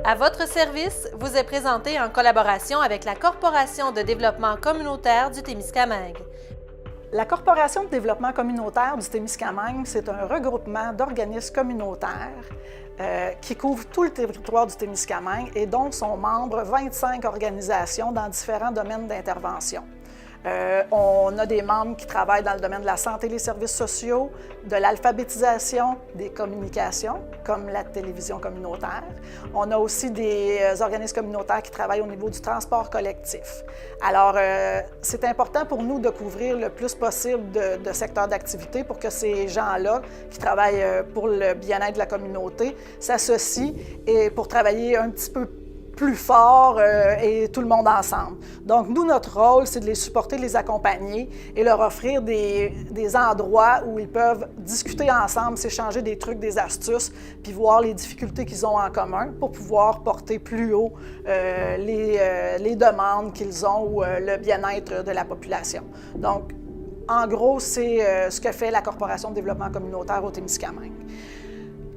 À votre service vous est présenté en collaboration avec la Corporation de développement communautaire du Témiscamingue. La Corporation de développement communautaire du Témiscamingue, c'est un regroupement d'organismes communautaires qui couvre tout le territoire du Témiscamingue et dont sont membres 25 organisations dans différents domaines d'intervention. On a des membres qui travaillent dans le domaine de la santé et les services sociaux, de l'alphabétisation, des communications, comme la télévision communautaire. On a aussi des organismes communautaires qui travaillent au niveau du transport collectif. Alors, c'est important pour nous de couvrir le plus possible de secteurs d'activité pour que ces gens-là, qui travaillent pour le bien-être de la communauté, s'associent et pour travailler un petit peu plus fort et tout le monde ensemble. Donc, nous, notre rôle, c'est de les supporter, de les accompagner et leur offrir des endroits où ils peuvent discuter ensemble, s'échanger des trucs, des astuces, puis voir les difficultés qu'ils ont en commun pour pouvoir porter plus haut les demandes qu'ils ont ou le bien-être de la population. Donc, en gros, c'est ce que fait la Corporation de développement communautaire au Témiscamingue.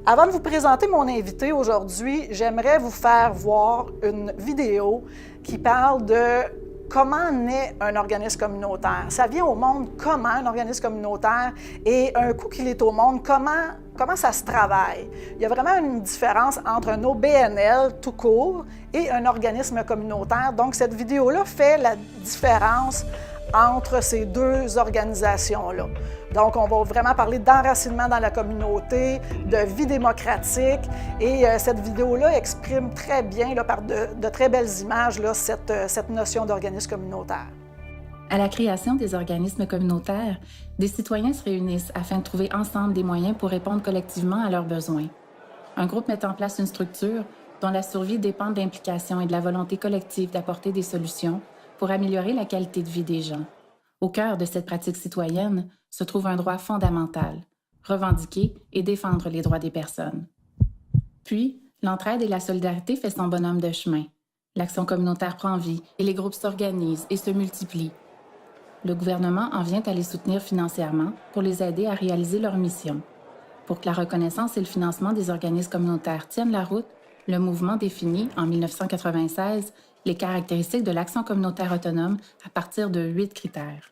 Avant de vous présenter mon invité aujourd'hui, j'aimerais vous faire voir une vidéo qui parle de comment naît un organisme communautaire. Ça vient au monde comment un organisme communautaire et un coup qu'il est au monde, comment ça se travaille. Il y a vraiment une différence entre un OBNL tout court et un organisme communautaire. Donc, cette vidéo-là fait la différence entre ces deux organisations-là. Donc, on va vraiment parler d'enracinement dans la communauté, de vie démocratique, et cette vidéo-là exprime très bien, là, par de très belles images, là, cette notion d'organisme communautaire. À la création des organismes communautaires, des citoyens se réunissent afin de trouver ensemble des moyens pour répondre collectivement à leurs besoins. Un groupe met en place une structure dont la survie dépend de l'implication et de la volonté collective d'apporter des solutions pour améliorer la qualité de vie des gens. Au cœur de cette pratique citoyenne se trouve un droit fondamental, revendiquer et défendre les droits des personnes. Puis, l'entraide et la solidarité fait son bonhomme de chemin. L'action communautaire prend vie et les groupes s'organisent et se multiplient. Le gouvernement en vient à les soutenir financièrement pour les aider à réaliser leur mission. Pour que la reconnaissance et le financement des organismes communautaires tiennent la route, le mouvement définit, en 1996, les caractéristiques de l'action communautaire autonome à partir de 8 critères.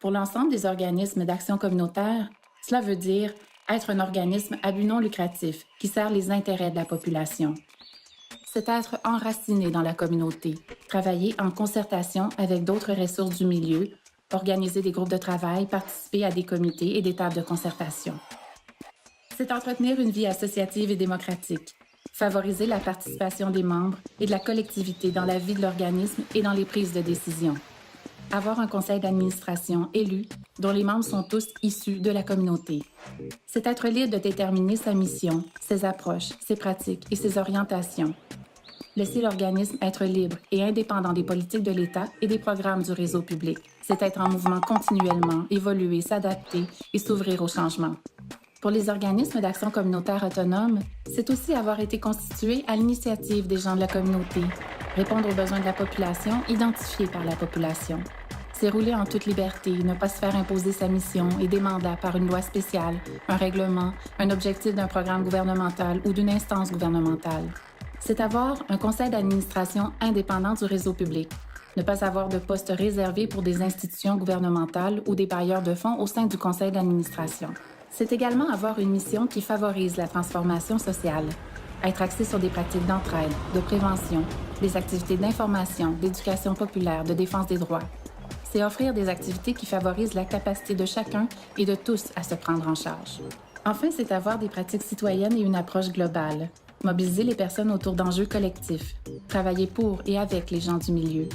Pour l'ensemble des organismes d'action communautaire, cela veut dire être un organisme à but non lucratif qui sert les intérêts de la population. C'est être enraciné dans la communauté, travailler en concertation avec d'autres ressources du milieu, organiser des groupes de travail, participer à des comités et des tables de concertation. C'est entretenir une vie associative et démocratique, favoriser la participation des membres et de la collectivité dans la vie de l'organisme et dans les prises de décision. Avoir un conseil d'administration élu dont les membres sont tous issus de la communauté. C'est être libre de déterminer sa mission, ses approches, ses pratiques et ses orientations. Laisser l'organisme être libre et indépendant des politiques de l'État et des programmes du réseau public. C'est être en mouvement continuellement, évoluer, s'adapter et s'ouvrir au changement. Pour les organismes d'action communautaire autonome, c'est aussi avoir été constitué à l'initiative des gens de la communauté, répondre aux besoins de la population identifiés par la population. C'est rouler en toute liberté, ne pas se faire imposer sa mission et des mandats par une loi spéciale, un règlement, un objectif d'un programme gouvernemental ou d'une instance gouvernementale. C'est avoir un conseil d'administration indépendant du réseau public, ne pas avoir de poste réservé pour des institutions gouvernementales ou des bailleurs de fonds au sein du conseil d'administration. C'est également avoir une mission qui favorise la transformation sociale, être axé sur des pratiques d'entraide, de prévention, des activités d'information, d'éducation populaire, de défense des droits. C'est offrir des activités qui favorisent la capacité de chacun et de tous à se prendre en charge. Enfin, c'est avoir des pratiques citoyennes et une approche globale, mobiliser les personnes autour d'enjeux collectifs, travailler pour et avec les gens du milieu,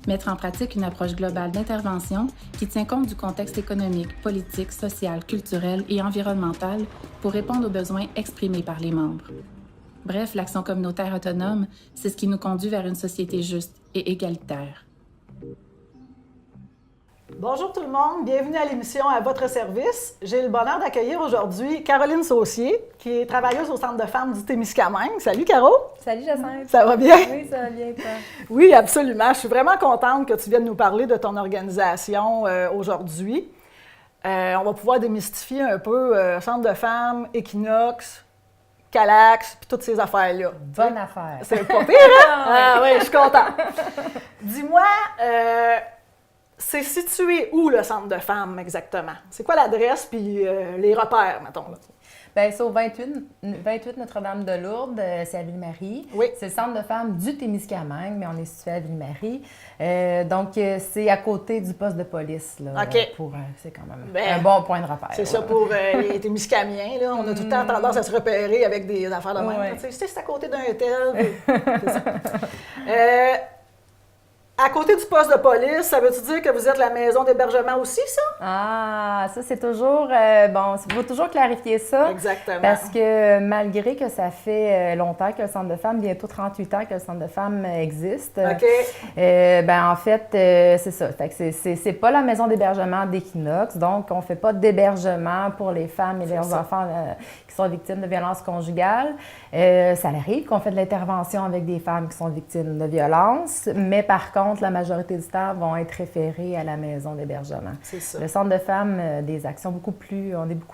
mettre en pratique une approche globale d'intervention qui tient compte du contexte économique, politique, social, culturel et environnemental pour répondre aux besoins exprimés par les membres. Bref, l'action communautaire autonome, c'est ce qui nous conduit vers une société juste et égalitaire. Bonjour tout le monde, bienvenue à l'émission À votre service. J'ai le bonheur d'accueillir aujourd'hui Caroline Saucier, qui est travailleuse au Centre de femmes du Témiscamingue. Salut Caro! Salut Jacinthe! Ça va bien? Oui, ça va bien, toi? Oui, absolument. Je suis vraiment contente que tu viennes nous parler de ton organisation aujourd'hui. On va pouvoir démystifier un peu Centre de femmes, Equinox. Calax, puis toutes ces affaires-là. Bonne affaire. C'est pas pire, hein? Ah oui, je suis contente. Dis-moi, c'est situé où le centre de femmes exactement? C'est quoi l'adresse puis les repères, mettons? Là? Bien, c'est au 28 Notre-Dame-de-Lourdes, c'est à Ville-Marie. Oui. C'est le centre de femmes du Témiscamingue, mais on est situé à Ville-Marie. Donc, c'est à côté du poste de police. Là, OK. C'est quand même Ben, un bon point de repère. C'est ça pour les Témiscamiens, là. On a tout le temps tendance à se repérer avec des affaires de même. Ouais. Tu sais, c'est à côté d'un tel. C'est ça. À côté du poste de police, ça veut-tu dire que vous êtes la maison d'hébergement aussi, ça? Ah, ça, c'est toujours... bon, il faut toujours clarifier ça. Exactement. Parce que malgré que ça fait longtemps que le Centre de femmes, bientôt 38 ans que le Centre de femmes existe, OK. ben en fait, c'est ça. Fait que c'est pas la maison d'hébergement d'Equinox, donc on fait pas d'hébergement pour les femmes et leurs enfants qui sont victimes de violences conjugales. Ça arrive qu'on fait de l'intervention avec des femmes qui sont victimes de violences, mais par contre, la majorité du temps vont être référées à la maison d'hébergement. C'est ça. Le Centre de femmes, des actions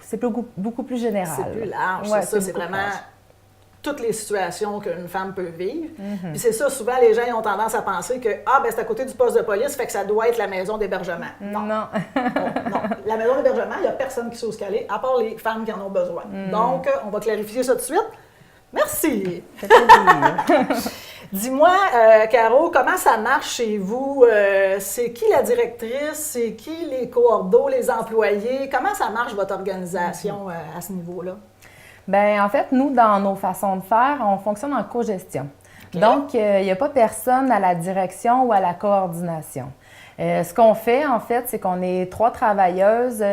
c'est beaucoup plus général. C'est plus large, Ouais, c'est beaucoup vraiment large. toutes les situations qu'une femme peut vivre. Puis c'est ça, souvent, les gens ils ont tendance à penser que c'est à côté du poste de police, fait que ça doit être la maison d'hébergement. Non. Non. Non. La maison d'hébergement, il n'y a personne qui sait où se caler, à part les femmes qui en ont besoin. Donc, on va clarifier ça tout de suite. Merci. Dis-moi, Caro, comment ça marche chez vous? C'est qui la directrice? C'est qui les coordos, les employés? Comment ça marche votre organisation à ce niveau-là? Bien, en fait, nous, dans nos façons de faire, on fonctionne en cogestion. OK. Donc, il n'y a pas personne à la direction ou à la coordination. Ce qu'on fait, en fait, c'est qu'on est 3 travailleuses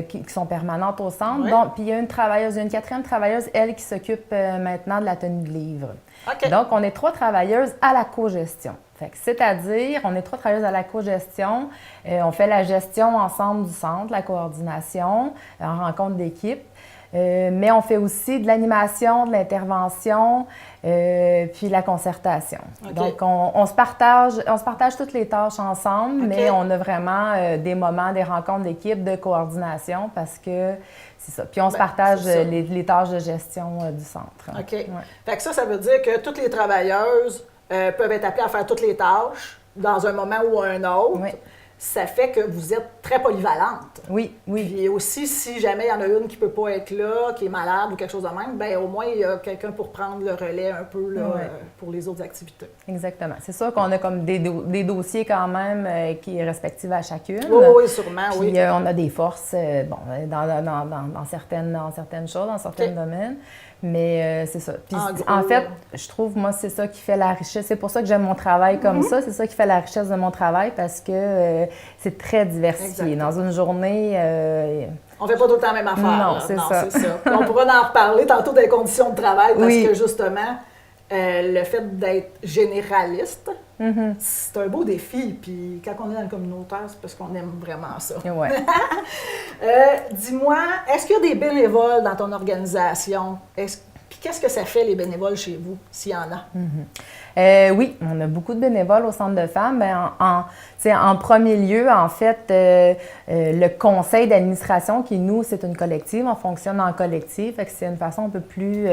qui sont permanentes au centre. Ouais. Donc, puis il y a une 4e travailleuse, elle, qui s'occupe maintenant de la tenue de livre. OK. Donc, on est 3 travailleuses à la cogestion. C'est-à-dire, on est 3 travailleuses à la cogestion. On fait la gestion ensemble du centre, la coordination, en rencontre d'équipe. Mais on fait aussi de l'animation, de l'intervention, puis la concertation. OK. Donc, on se partage toutes les tâches ensemble, OK. mais on a vraiment des moments, des rencontres d'équipe, de coordination, parce que c'est ça. Puis on se partage c'est ça. les tâches de gestion du centre. OK. Ouais. Fait que ça veut dire que toutes les travailleuses peuvent être appelées à faire toutes les tâches dans un moment ou un autre. Oui. Ça fait que vous êtes très polyvalente. Oui, oui. Puis aussi, si jamais il y en a une qui ne peut pas être là, qui est malade ou quelque chose de même, bien au moins, il y a quelqu'un pour prendre le relais un peu là, Ouais. pour les autres activités. Exactement. C'est sûr qu'on a comme des dossiers quand même qui est respectifs à chacune. Oui, sûrement, Puis, oui. on a des forces dans certaines choses, dans certains OK. domaines. Mais c'est ça. Puis, En gros, en fait, je trouve, moi, c'est ça qui fait la richesse. C'est pour ça que j'aime mon travail comme ça. C'est ça qui fait la richesse de mon travail parce que c'est très diversifié. Exactement. Dans une journée, On ne fait pas tout le temps la même affaire. Non, là. c'est ça. Puis on pourra en reparler tantôt des conditions de travail parce Oui. que justement, le fait d'être généraliste, c'est un beau défi. Puis quand on est dans le communautaire, c'est parce qu'on aime vraiment ça. ouais. Dis-moi, est-ce qu'il y a des bénévoles dans ton organisation? Puis qu'est-ce que ça fait, les bénévoles, chez vous, s'il y en a? Oui, on a beaucoup de bénévoles au Centre de femmes. Ben, en premier lieu, en fait, le conseil d'administration, qui, nous, c'est une collective, on fonctionne en collectif, fait que c'est une façon un peu plus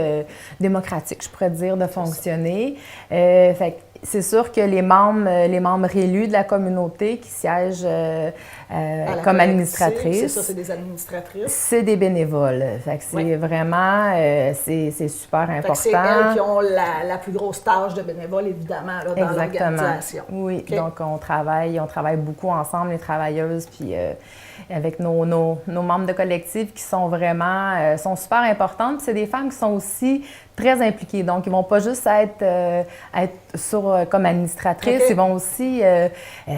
démocratique, je pourrais dire, de fonctionner. Fait que c'est sûr que les membres élus de la communauté qui siègent À la comme collective, administratrices, C'est ça, c'est des administratrices. c'est des bénévoles. Fait que c'est Oui. vraiment, c'est super Fait important. que c'est elles qui ont la plus grosse tâche de bénévole, évidemment, là, dans Exactement. l'organisation. Oui, OK. donc on travaille beaucoup ensemble, les travailleuses, puis avec nos membres de collectif qui sont vraiment, sont super importantes. Puis c'est des femmes qui sont aussi très impliquées. Donc, ils ne vont pas juste être comme administratrices, OK. ils vont aussi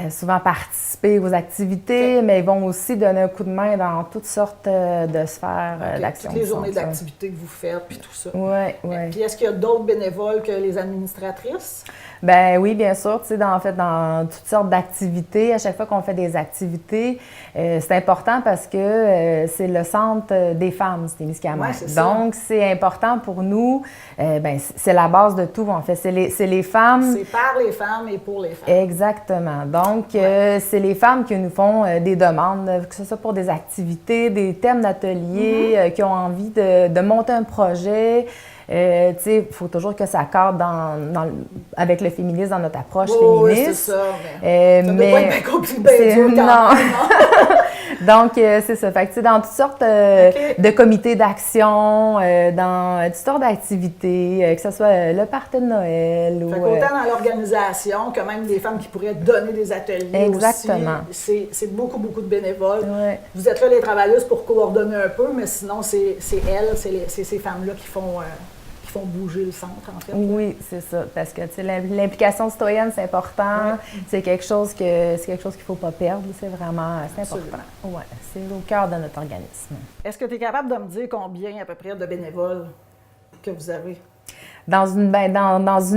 souvent participer aux activités, mais ils vont aussi donner un coup de main dans toutes sortes de sphères OK. d'action. Toutes les journées d'activité que vous faites, puis tout ça. Oui, oui. Puis est-ce qu'il y a d'autres bénévoles que les administratrices? Ben oui, bien sûr. Tu sais, dans toutes sortes d'activités, à chaque fois qu'on fait des activités, c'est important parce que c'est le centre des femmes du Témiscamingue. Ouais, c'est ça. Donc, c'est important pour nous c'est la base de tout, en fait. C'est les femmes... C'est par les femmes et pour les femmes. Exactement. Donc, c'est les femmes qui nous font des demandes, que ce soit pour des activités, des thèmes d'atelier, qui ont envie de monter un projet. Il faut toujours que ça cadre avec le féminisme dans notre approche féministe. Oui, c'est ça. Mais ça doit pas être bien compliqué, dur quand même, non? Donc, c'est ça. Fait que, dans toutes sortes de comités d'action, dans toutes sortes d'activités, que ce soit le party de Noël ou... Fait qu'autant dans l'organisation que même des femmes qui pourraient donner des ateliers. Exactement. Aussi. C'est beaucoup, beaucoup de bénévoles. Ouais. Vous êtes là, les travailleuses, pour coordonner un peu, mais sinon, c'est elles, c'est ces femmes-là qui font bouger le centre, en fait. Oui, c'est ça. Parce que l'implication citoyenne, c'est important. Ouais. C'est quelque chose qu'il ne faut pas perdre. C'est important. Ouais, c'est au cœur de notre organisme. Est-ce que tu es capable de me dire combien à peu près de bénévoles que vous avez? Dans une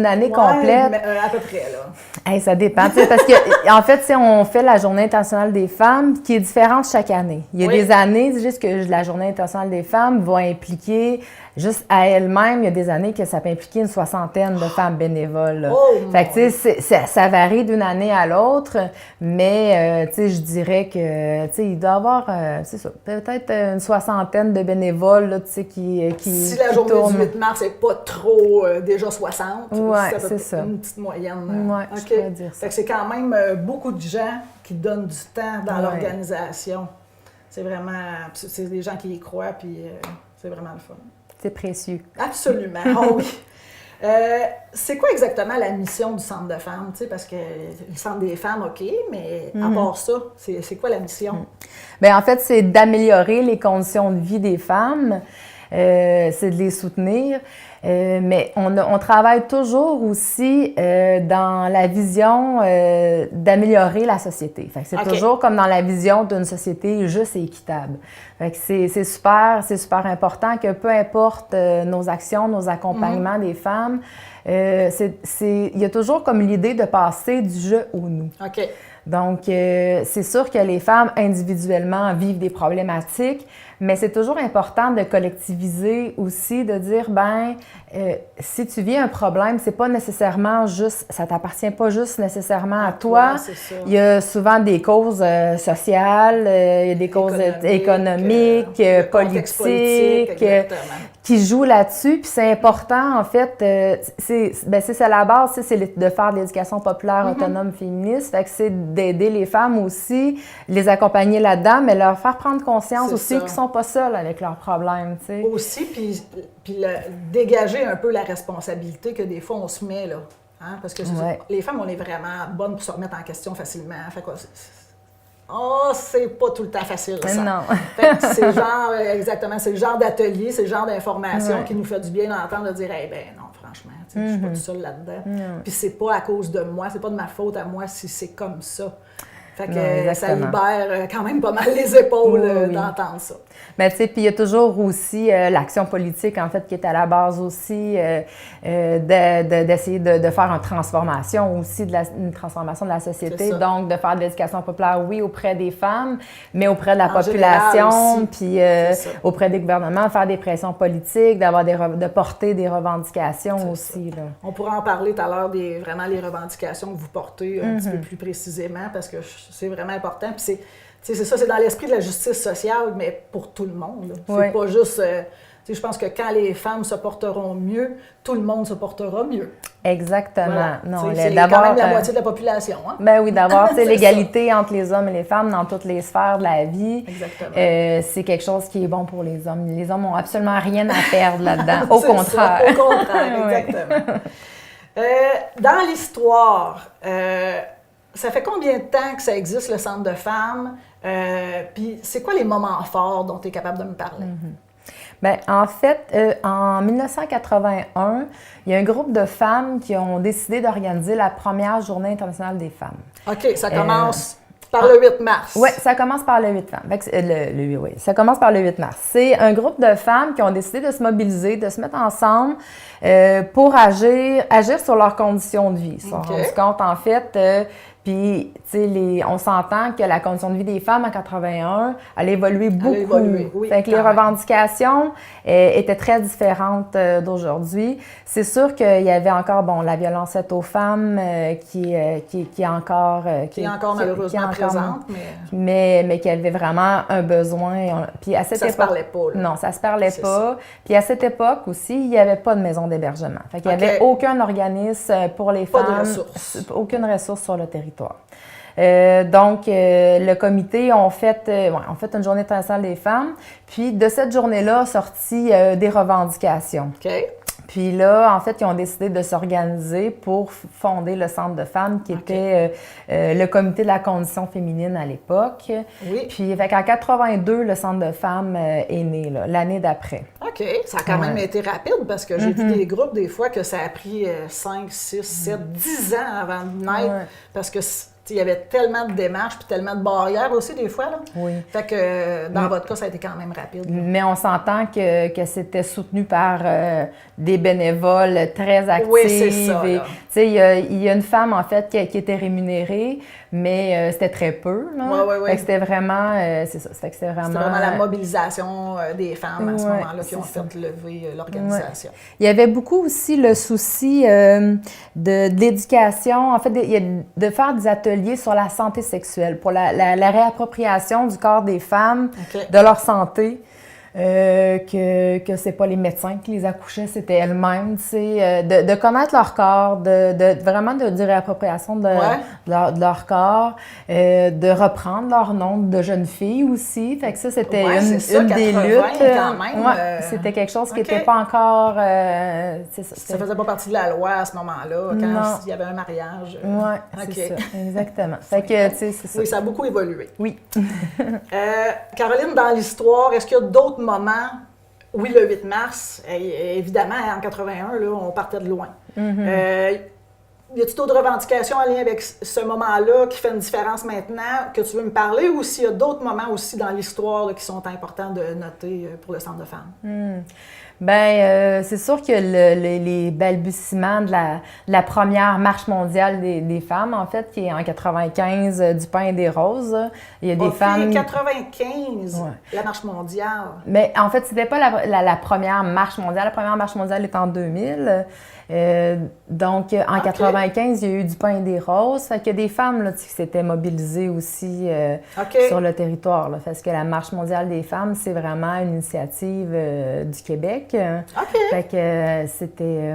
année complète. Mais, à peu près, là. Ça dépend. Parce que, en fait, on fait la Journée internationale des femmes qui est différente chaque année. Il y a des années, juste que la Journée internationale des femmes va impliquer, juste à elle-même, il y a des années que ça peut impliquer une 60aine de femmes bénévoles. Fait que, ça varie d'une année à l'autre, mais, je dirais que, il doit y avoir, c'est ça, peut-être une 60aine de bénévoles, là, qui si la journée du 8 mars n'est pas trop déjà 60, c'est ça. Une petite moyenne. Oui, je pourrais dire ça. Fait que c'est quand même beaucoup de gens qui donnent du temps dans l'organisation. C'est vraiment, c'est des gens qui y croient, puis c'est vraiment le fun. C'est précieux. Absolument, oui. C'est quoi exactement la mission du Centre de femmes? Parce que le Centre des femmes, OK, mais à part ça, c'est quoi la mission? Bien, en fait, c'est d'améliorer les conditions de vie des femmes, c'est de les soutenir. Mais on travaille toujours aussi dans la vision d'améliorer la société. Fait que c'est toujours comme dans la vision d'une société juste et équitable. Fait que c'est super important que peu importe nos actions, nos accompagnements des femmes, il y a toujours comme l'idée de passer du je au nous. OK. Donc, c'est sûr que les femmes individuellement vivent des problématiques, mais c'est toujours important de collectiviser aussi, de dire, si tu vis un problème, c'est pas nécessairement juste, ça t'appartient pas juste nécessairement à toi. Il y a souvent des causes sociales, il y a des causes économiques, politiques, qui jouent là-dessus. Puis c'est important, en fait, c'est la base, c'est de faire de l'éducation populaire autonome féministe. Fait que c'est d'aider les femmes aussi, les accompagner là-dedans, mais leur faire prendre conscience aussi qu'ils sont pas seuls avec leurs problèmes, tu sais. Aussi, puis dégager un peu la responsabilité que des fois on se met, là. Hein? Parce que les femmes, on est vraiment bonnes pour se remettre en question facilement. Fait quoi, c'est pas tout le temps facile, ça. Non. Fait que c'est genre, exactement, c'est le genre d'atelier, c'est le genre d'information qui nous fait du bien d'entendre, de dire, non, franchement, je suis pas tout seul là-dedans. Puis c'est pas à cause de moi, c'est pas de ma faute à moi si c'est comme ça. Fait que ça libère quand même pas mal les épaules d'entendre ça. Mais tu sais, puis il y a toujours aussi l'action politique, en fait, qui est à la base aussi d'essayer de faire une transformation aussi, une transformation de la société. Donc, de faire de l'éducation populaire, oui, auprès des femmes, mais auprès de la population, puis auprès des gouvernements, faire des pressions politiques, de porter des revendications aussi. Là. On pourra en parler tout à l'heure, vraiment les revendications que vous portez un petit peu plus précisément, parce que c'est vraiment important. Puis c'est ça, c'est dans l'esprit de la justice sociale, mais pour tout le monde. C'est pas juste... je pense que quand les femmes se porteront mieux, tout le monde se portera mieux. Exactement. Voilà. C'est quand même la moitié de la population. Hein? Ben oui, d'avoir l'égalité entre les hommes et les femmes dans toutes les sphères de la vie. Exactement. C'est quelque chose qui est bon pour les hommes. Les hommes n'ont absolument rien à perdre là-dedans. Au contraire. Ça, au contraire, exactement. Dans l'histoire... ça fait combien de temps que ça existe, le Centre de femmes? Puis c'est quoi les moments forts dont tu es capable de me parler? Bien, en fait, en 1981, il y a un groupe de femmes qui ont décidé d'organiser la première Journée internationale des femmes. OK, ça commence par le 8 mars. Oui, ça commence par le 8 mars. Ça commence par le 8 mars. C'est un groupe de femmes qui ont décidé de se mobiliser, de se mettre ensemble pour agir sur leurs conditions de vie. Ils se sont rendus compte, en fait... Puis, tu sais, on s'entend que la condition de vie des femmes en 81, elle a évolué beaucoup. Elle a évolué, oui, fait que les revendications étaient très différentes d'aujourd'hui. C'est sûr qu'il y avait encore, bon, la violence faite aux femmes qui est encore... qui est encore malheureusement présente, mais qu'il y avait vraiment un besoin. Puis à cette époque, se parlait pas, là. Non, ça se parlait pas. Puis à cette époque aussi, il n'y avait pas de maison d'hébergement. Fait qu'il n'y avait aucun organisme pour les femmes. Pas de ressources. Aucune ressource sur le territoire. Donc, le comité ont fait une journée internationale des femmes. Puis, de cette journée-là, sorti des revendications. OK. Puis là, en fait, ils ont décidé de s'organiser pour fonder le Centre de femmes, qui était le comité de la condition féminine à l'époque. Oui. Puis, en 82, le Centre de femmes est né, l'année d'après. OK. Ça a quand même été rapide, parce que j'ai vu des groupes, des fois, que ça a pris 5, 6, 7, 10 ans avant de naître, parce que il y avait tellement de démarches puis tellement de barrières aussi, des fois. Là. Oui. Fait que dans votre cas, ça a été quand même rapide. Là. Mais on s'entend que c'était soutenu par des bénévoles très actifs. Oui, c'est ça. Il y a une femme, en fait, qui était rémunérée, mais c'était très peu. Oui. Fait que c'était vraiment... c'est ça. Fait que c'était vraiment la mobilisation des femmes à ce moment-là qui ont fait lever l'organisation. Ouais. Il y avait beaucoup aussi le souci de l'éducation, en fait, de faire des ateliers sur la santé sexuelle, pour la réappropriation du corps des femmes, de leur santé. Que c'est pas les médecins qui les accouchaient, c'était elles-mêmes, tu sais, de connaître leur corps, vraiment de réappropriation de leur corps, de reprendre leur nom de jeune fille aussi. Fait que ça, c'était une des luttes. Quand même, c'était quelque chose qui n'était pas encore... ça faisait pas partie de la loi à ce moment-là, quand il y avait un mariage. Oui, c'est ça, exactement. Fait que, tu sais, c'est ça. Oui, ça a beaucoup évolué. Oui. Caroline, dans l'histoire, est-ce qu'il y a d'autres moments? Oui, le 8 mars, évidemment, en 81, là, on partait de loin. Y a-t-il d'autres revendications en lien avec ce moment-là qui fait une différence maintenant que tu veux me parler, ou s'il y a d'autres moments aussi dans l'histoire là, qui sont importants de noter pour le Centre de femmes? C'est sûr que les balbutiements de la première marche mondiale des femmes, en fait, qui est en 95 du pain et des roses, il y a des femmes... 95, la marche mondiale. Mais en fait, c'était pas la première marche mondiale. La première marche mondiale est en 2000. Donc, en 95, il y a eu du pain et des roses. Fait qu'il y a des femmes là, qui s'étaient mobilisées aussi sur le territoire. Là, parce que la Marche mondiale des femmes, c'est vraiment une initiative du Québec. Fait que c'était...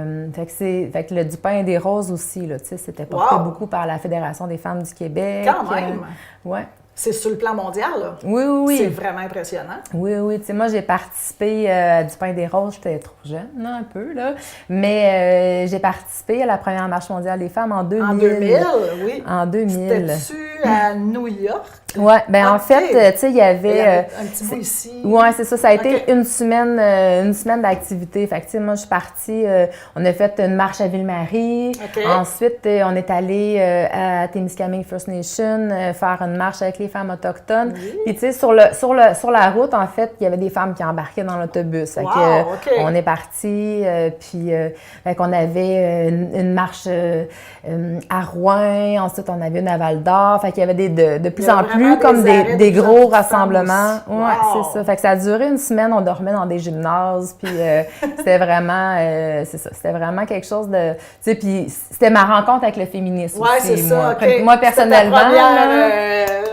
fait que le du pain et des roses aussi, là, c'était porté beaucoup par la Fédération des femmes du Québec. Quand même! Ouais. C'est sur le plan mondial, là? Oui. C'est vraiment impressionnant. Oui. Tu sais, moi, j'ai participé à du pain des roses. J'étais trop jeune, là, un peu, là. Mais j'ai participé à la première marche mondiale des femmes en 2000. En 2000, oui. En 2000. C'était-tu à New York? Oui, en fait, tu sais, il y avait... un petit bout ici. Oui, c'est ça. Ça a été une semaine d'activité. Fait que, tu sais, moi, je suis partie... on a fait une marche à Ville-Marie. Ensuite, on est allé à Témiscamingue First Nation faire une marche avec les femmes autochtones. Puis, tu sais, sur la route, en fait, il y avait des femmes qui embarquaient dans l'autobus. Fait que, on est partis, puis fait qu'on avait une marche à Rouen. Ensuite, on avait une à Val-d'Or. Fait qu'il y avait de plus en plus comme des gros rassemblements. Oui, c'est ça. Fait que ça a duré une semaine. On dormait dans des gymnases. Puis c'était vraiment, c'est ça. C'était vraiment quelque chose de... Tu sais, puis c'était ma rencontre avec le féminisme aussi. Oui, c'est ça. Moi, personnellement...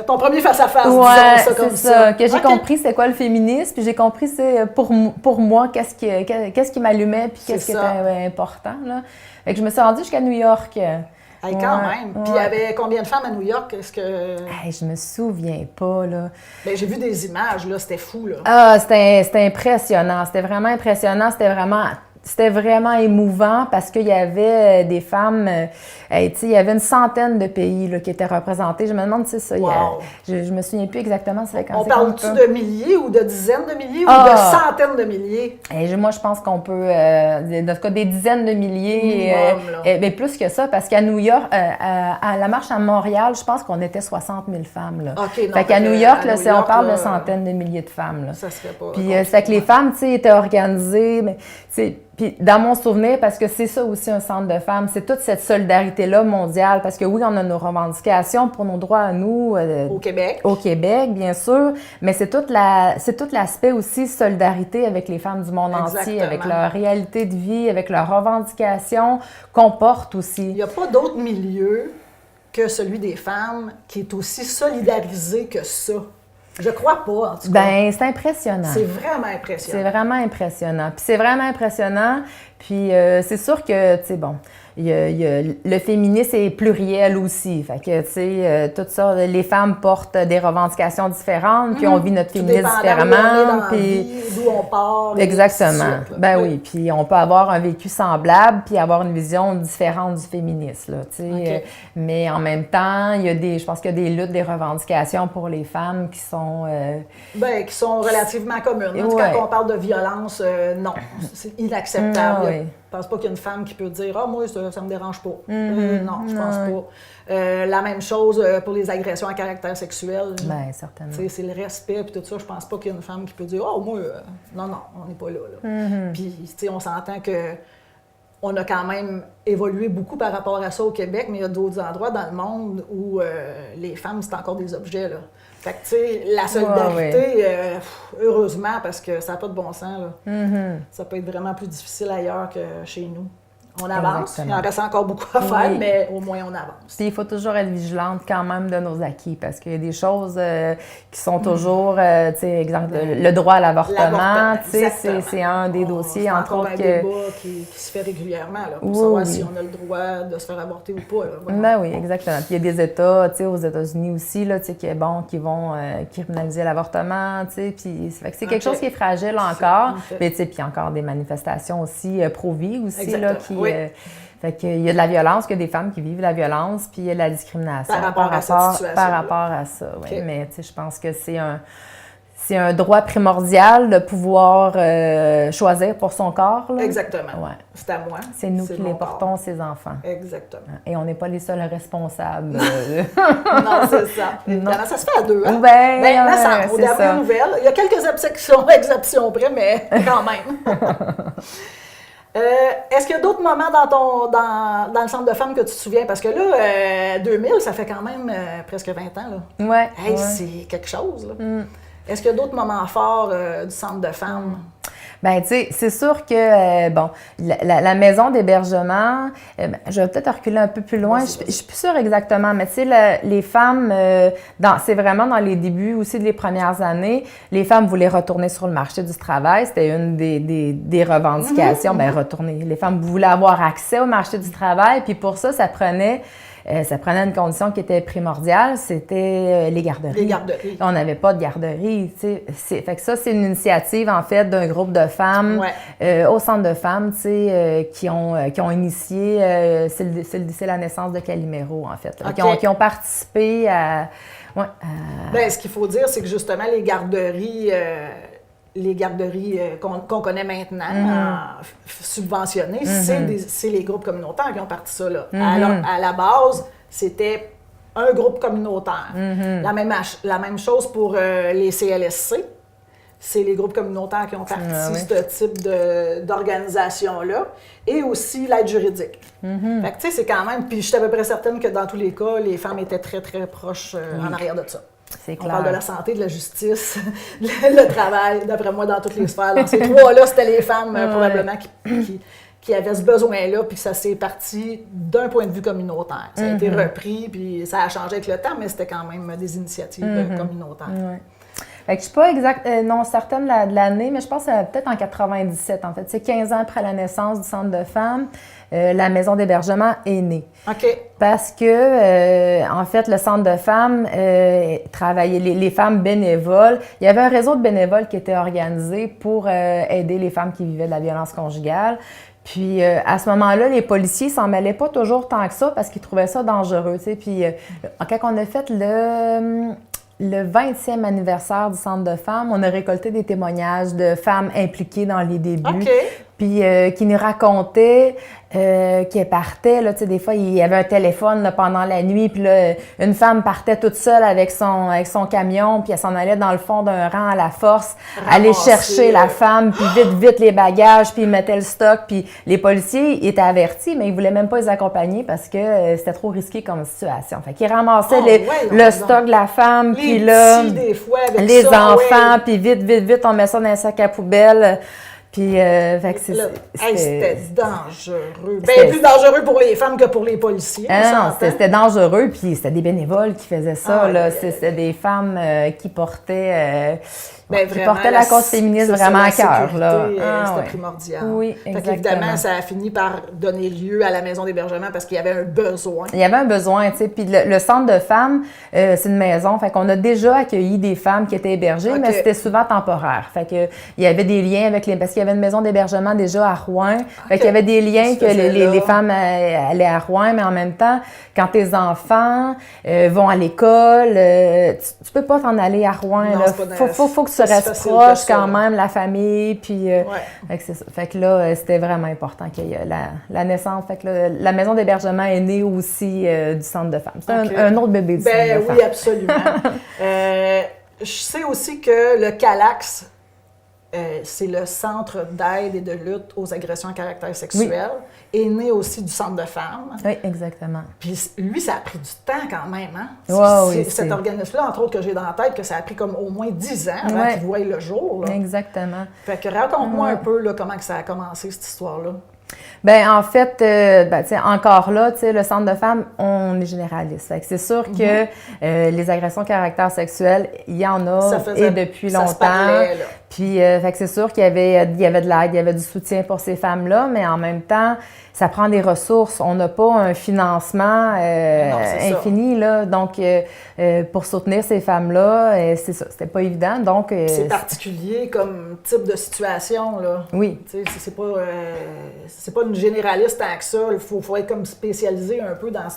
Ton premier face-à-face, disons ça comme ça. Que j'ai compris c'est quoi le féminisme, puis j'ai compris c'est pour moi qu'est-ce qui m'allumait, puis qu'est-ce qui était important. Là. Fait que je me suis rendue jusqu'à New York. Quand même. Puis il y avait combien de femmes à New York? Est-ce que... je me souviens pas, là. Bien, j'ai vu des images, là. C'était fou, là. Ah, c'était impressionnant. C'était vraiment impressionnant. C'était vraiment émouvant parce qu'il y avait des femmes, tu sais, il y avait une centaine de pays là, qui étaient représentés. Je me demande, tu sais, ça, je me souviens plus exactement. On parle-tu de milliers ou de dizaines de milliers ou de centaines de milliers? Moi, je pense qu'on peut, en tout cas, des dizaines de milliers, mais plus que ça, parce qu'à New York, à la marche à Montréal, je pense qu'on était 60 000 femmes. Là. Fait qu'à New York, là, on parle de centaines de milliers de femmes. Là. Ça serait pas... Puis, fait que les femmes, tu sais, étaient organisées, mais, tu sais, Puis dans mon souvenir, parce que c'est ça aussi un centre de femmes, c'est toute cette solidarité-là mondiale, parce que oui, on a nos revendications pour nos droits à nous. Au Québec. Au Québec, bien sûr, mais c'est tout l'aspect aussi solidarité avec les femmes du monde entier, avec leur réalité de vie, avec leurs revendications qu'on porte aussi. Il n'y a pas d'autre milieu que celui des femmes qui est aussi solidarisé que ça. Je crois pas, en tout cas. Bien, c'est impressionnant. C'est vraiment impressionnant. C'est vraiment impressionnant. Puis c'est vraiment impressionnant. Puis c'est sûr que, tu sais, bon, le féminisme est pluriel aussi. Fait que, tu sais, tout ça, les femmes portent des revendications différentes, puis on vit notre féminisme différemment. Puis d'où on part. Exactement. Ben oui. Puis on peut avoir un vécu semblable, puis avoir une vision différente du féminisme, là, tu sais. Mais en même temps, je pense qu'il y a des luttes, des revendications pour les femmes qui sont... qui sont relativement communes. Quand on parle de violence, non, c'est inacceptable. Je pense pas qu'il y a une femme qui peut dire « Ah, moi, ça me dérange pas. Non, je pense pas. La même chose pour les agressions à caractère sexuel. Bien, certainement. C'est le respect et tout ça. Je pense pas qu'il y a une femme qui peut dire « Ah, moi, non, on n'est pas là. Puis, on s'entend que on a quand même évolué beaucoup par rapport à ça au Québec, mais il y a d'autres endroits dans le monde où les femmes, c'est encore des objets, là. Fait que, tu sais, la solidarité, heureusement, parce que ça n'a pas de bon sens, là. Ça peut être vraiment plus difficile ailleurs que chez nous. On avance, il en reste encore beaucoup à faire, mais au moins on avance. Puis il faut toujours être vigilante quand même de nos acquis, parce qu'il y a des choses qui sont toujours, tu sais, exemple, le droit à l'avortement, tu sais, c'est un des dossiers, entre autres. C'est un débat qui se fait régulièrement, là, pour savoir si on a le droit de se faire avorter ou pas. Là, ben oui, exactement. Puis il y a des États, tu sais, aux États-Unis aussi, là, tu sais, qui vont criminaliser l'avortement, tu sais, puis c'est quelque chose qui est fragile encore, mais tu sais, puis encore des manifestations aussi pro-vie aussi, là, qui... Fait qu'il y a de la violence, qu'il y a des femmes qui vivent la violence, puis il y a de la discrimination par rapport à cette situation. Par rapport à ça, oui. Mais tu sais, je pense que c'est un droit primordial de pouvoir choisir pour son corps. Là. Exactement. Ouais. C'est à moi. C'est nous qui les portons, ces enfants. Exactement. Et on n'est pas les seuls responsables. Non, c'est ça. Non. Ça se fait à deux. Hein? Aux dernières nouvelles, il y a quelques exceptions près, mais quand même. Est-ce qu'il y a d'autres moments dans le centre de femmes que tu te souviens? Parce que là, 2000, ça fait quand même presque 20 ans. Là. Ouais. Hey, c'est quelque chose. Là. Est-ce qu'il y a d'autres moments forts du centre de femmes? Bien, tu sais, c'est sûr que, la maison d'hébergement, je vais peut-être reculer un peu plus loin, je suis plus sûre exactement, mais tu sais, les femmes, c'est vraiment dans les débuts aussi des premières années, les femmes voulaient retourner sur le marché du travail, c'était une des revendications, retourner. Les femmes voulaient avoir accès au marché du travail, puis pour ça prenait une condition qui était primordiale, c'était les garderies. Les garderies. On n'avait pas de garderie, tu sais. Fait que ça, c'est une initiative, en fait, d'un groupe de femmes au centre de femmes, tu sais, qui ont initié, c'est la naissance de Calimero, en fait, qui ont participé à... Bien, ce qu'il faut dire, c'est que justement, les garderies qu'on connaît maintenant, subventionnées, c'est les groupes communautaires qui ont parti ça. Là. Alors, à la base, c'était un groupe communautaire. La même chose pour les CLSC. C'est les groupes communautaires qui ont parti ce type d'organisation-là. Et aussi l'aide juridique. Fait que, tu sais, c'est quand même... Puis je suis à peu près certaine que dans tous les cas, les femmes étaient très, très proches en arrière de ça. C'est clair. On parle de la santé, de la justice, le travail, d'après moi, dans toutes les sphères. Dans ces trois-là, c'était les femmes, probablement, qui avaient ce besoin-là, puis ça s'est parti d'un point de vue communautaire. Ça a été repris, puis ça a changé avec le temps, mais c'était quand même des initiatives communautaires. Fait que je ne suis pas certaine de l'année, mais je pense que c'est peut-être en 97, en fait. C'est 15 ans après la naissance du centre de femmes, la maison d'hébergement est née. OK. Parce que, en fait, le centre de femmes travaillait, les femmes bénévoles. Il y avait un réseau de bénévoles qui était organisé pour aider les femmes qui vivaient de la violence conjugale. Puis, à ce moment-là, les policiers s'en mêlaient pas toujours tant que ça parce qu'ils trouvaient ça dangereux, tu sais. Puis, quand on a fait le 20e anniversaire du centre de femmes, on a récolté des témoignages de femmes impliquées dans les débuts. OK. puis qui nous racontait qu'elle partait, là, tu sais, des fois, il y avait un téléphone là, pendant la nuit, puis là, une femme partait toute seule avec son camion, puis elle s'en allait dans le fond d'un rang à la force, aller chercher la femme, puis vite les bagages, puis ils mettaient le stock, puis les policiers étaient avertis, mais ils voulaient même pas les accompagner parce que c'était trop risqué comme situation. Fait qu'ils ramassaient le stock de la femme, puis là, des fois, avec les ça, enfants, puis vite, on met ça dans un sac à poubelle. Puis, fait que c'était dangereux. Bien plus dangereux pour les femmes que pour les policiers. Non, c'était dangereux, puis c'était des bénévoles qui faisaient ça. C'était des femmes qui portaient la cause féministe vraiment à cœur. C'était primordial. Oui, exactement. Évidemment, ça a fini par donner lieu à la maison d'hébergement parce qu'il y avait un besoin. Il y avait un besoin, tu sais. Puis le centre de femmes, c'est une maison. Fait qu'on a déjà accueilli des femmes qui étaient hébergées, mais c'était souvent temporaire. Fait que il y avait des liens avec parce qu'il y avait une maison d'hébergement déjà à Rouen. Fait qu'il y avait des liens que les femmes allaient à Rouen, mais en même temps, quand tes enfants vont à l'école, tu peux pas t'en aller à Rouen. Faut que tu restes proche quand même, la famille. Puis, fait que c'est ça. Fait que là, c'était vraiment important qu'il y ait la naissance. Fait que là, la maison d'hébergement est née aussi du centre de femmes. C'est un autre bébé du centre de femmes. Oui, absolument. Je sais aussi que le CALAX, c'est le Centre d'aide et de lutte aux agressions à caractère sexuel, est né aussi du Centre de femmes. Oui, exactement. Puis lui, ça a pris du temps quand même. Hein? Cet organisme-là, entre autres, que j'ai dans la tête, que ça a pris comme au moins 10 ans avant qu'il voie le jour. Là. Exactement. Fait que raconte-moi un peu là, comment que ça a commencé, cette histoire-là. Bien, en fait, encore là, le centre de femmes, on est généraliste. Fait que c'est sûr que les agressions à caractère sexuel, il y en a et depuis longtemps. Puis, fait que c'est sûr qu'il y avait de l'aide, il y avait du soutien pour ces femmes-là, mais en même temps, ça prend des ressources. On n'a pas un financement infini, là. Donc, pour soutenir ces femmes-là, c'est ça, c'était pas évident. Donc, c'est particulier comme type de situation, là. Oui. C'est pas une généraliste tant que ça. Il faut être comme spécialisé un peu dans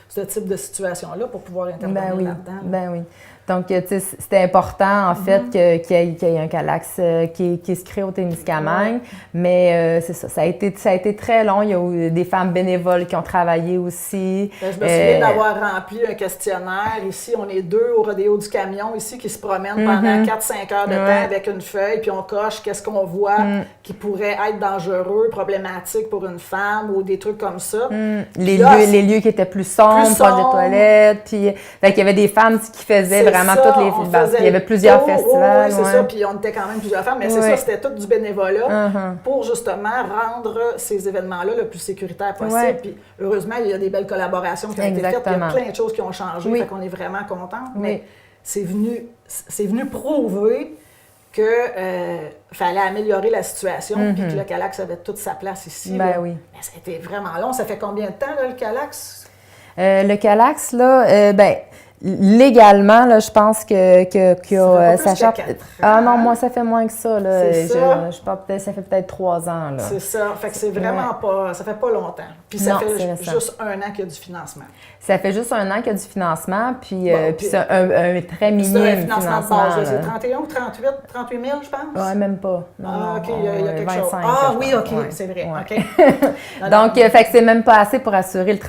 ce type de situation-là pour pouvoir intervenir là-dedans. Ben oui. Donc, c'était important, en fait, qu'il y ait un CALAX qui se crée au Témiscamingue. Mais c'est ça, ça a été très long. Il y a eu des femmes bénévoles qui ont travaillé aussi. Je me souviens d'avoir rempli un questionnaire. Ici, on est 2 au rodéo du camion, ici, qui se promènent pendant 4-5 heures de temps avec une feuille, puis on coche qu'est-ce qu'on voit qui pourrait être dangereux, problématique pour une femme ou des trucs comme ça. Les lieux qui étaient plus sombres, proches des toilettes. Puis, fait qu'il y avait des femmes qui faisaient vraiment toutes les... Il y avait plusieurs festivals. Oui, c'est ça. Puis on était quand même plusieurs femmes. Mais c'est ça, c'était tout du bénévolat pour justement rendre ces événements-là le plus sécuritaire possible. Puis heureusement, il y a des belles collaborations qui ont été faites. Il y a plein de choses qui ont changé. Fait qu'on est vraiment contents. Mais c'est venu prouver que fallait améliorer la situation puis que le CALAX avait toute sa place ici. Ben là. oui. Mais ça a été vraiment long. Ça fait combien de temps, là, le CALAX? Le CALAX, là, légalement, là, je pense que ça charte. Ah non, moi, ça fait moins que ça. Là. Je pense que ça fait peut-être 3 ans. Là. C'est ça. Fait que c'est vraiment pas. Ça fait pas longtemps. Puis ça fait juste 1 an qu'il y a du financement. Ça fait juste 1 an qu'il y a du financement, puis c'est un très minime financement. C'est un financement de base. C'est 31 ou 38 000, je pense? Oui, même pas. Non, OK, il y a quelque 25, chose. Ah oui, OK, c'est vrai. OK. Donc, fait que c'est même pas assez pour assurer le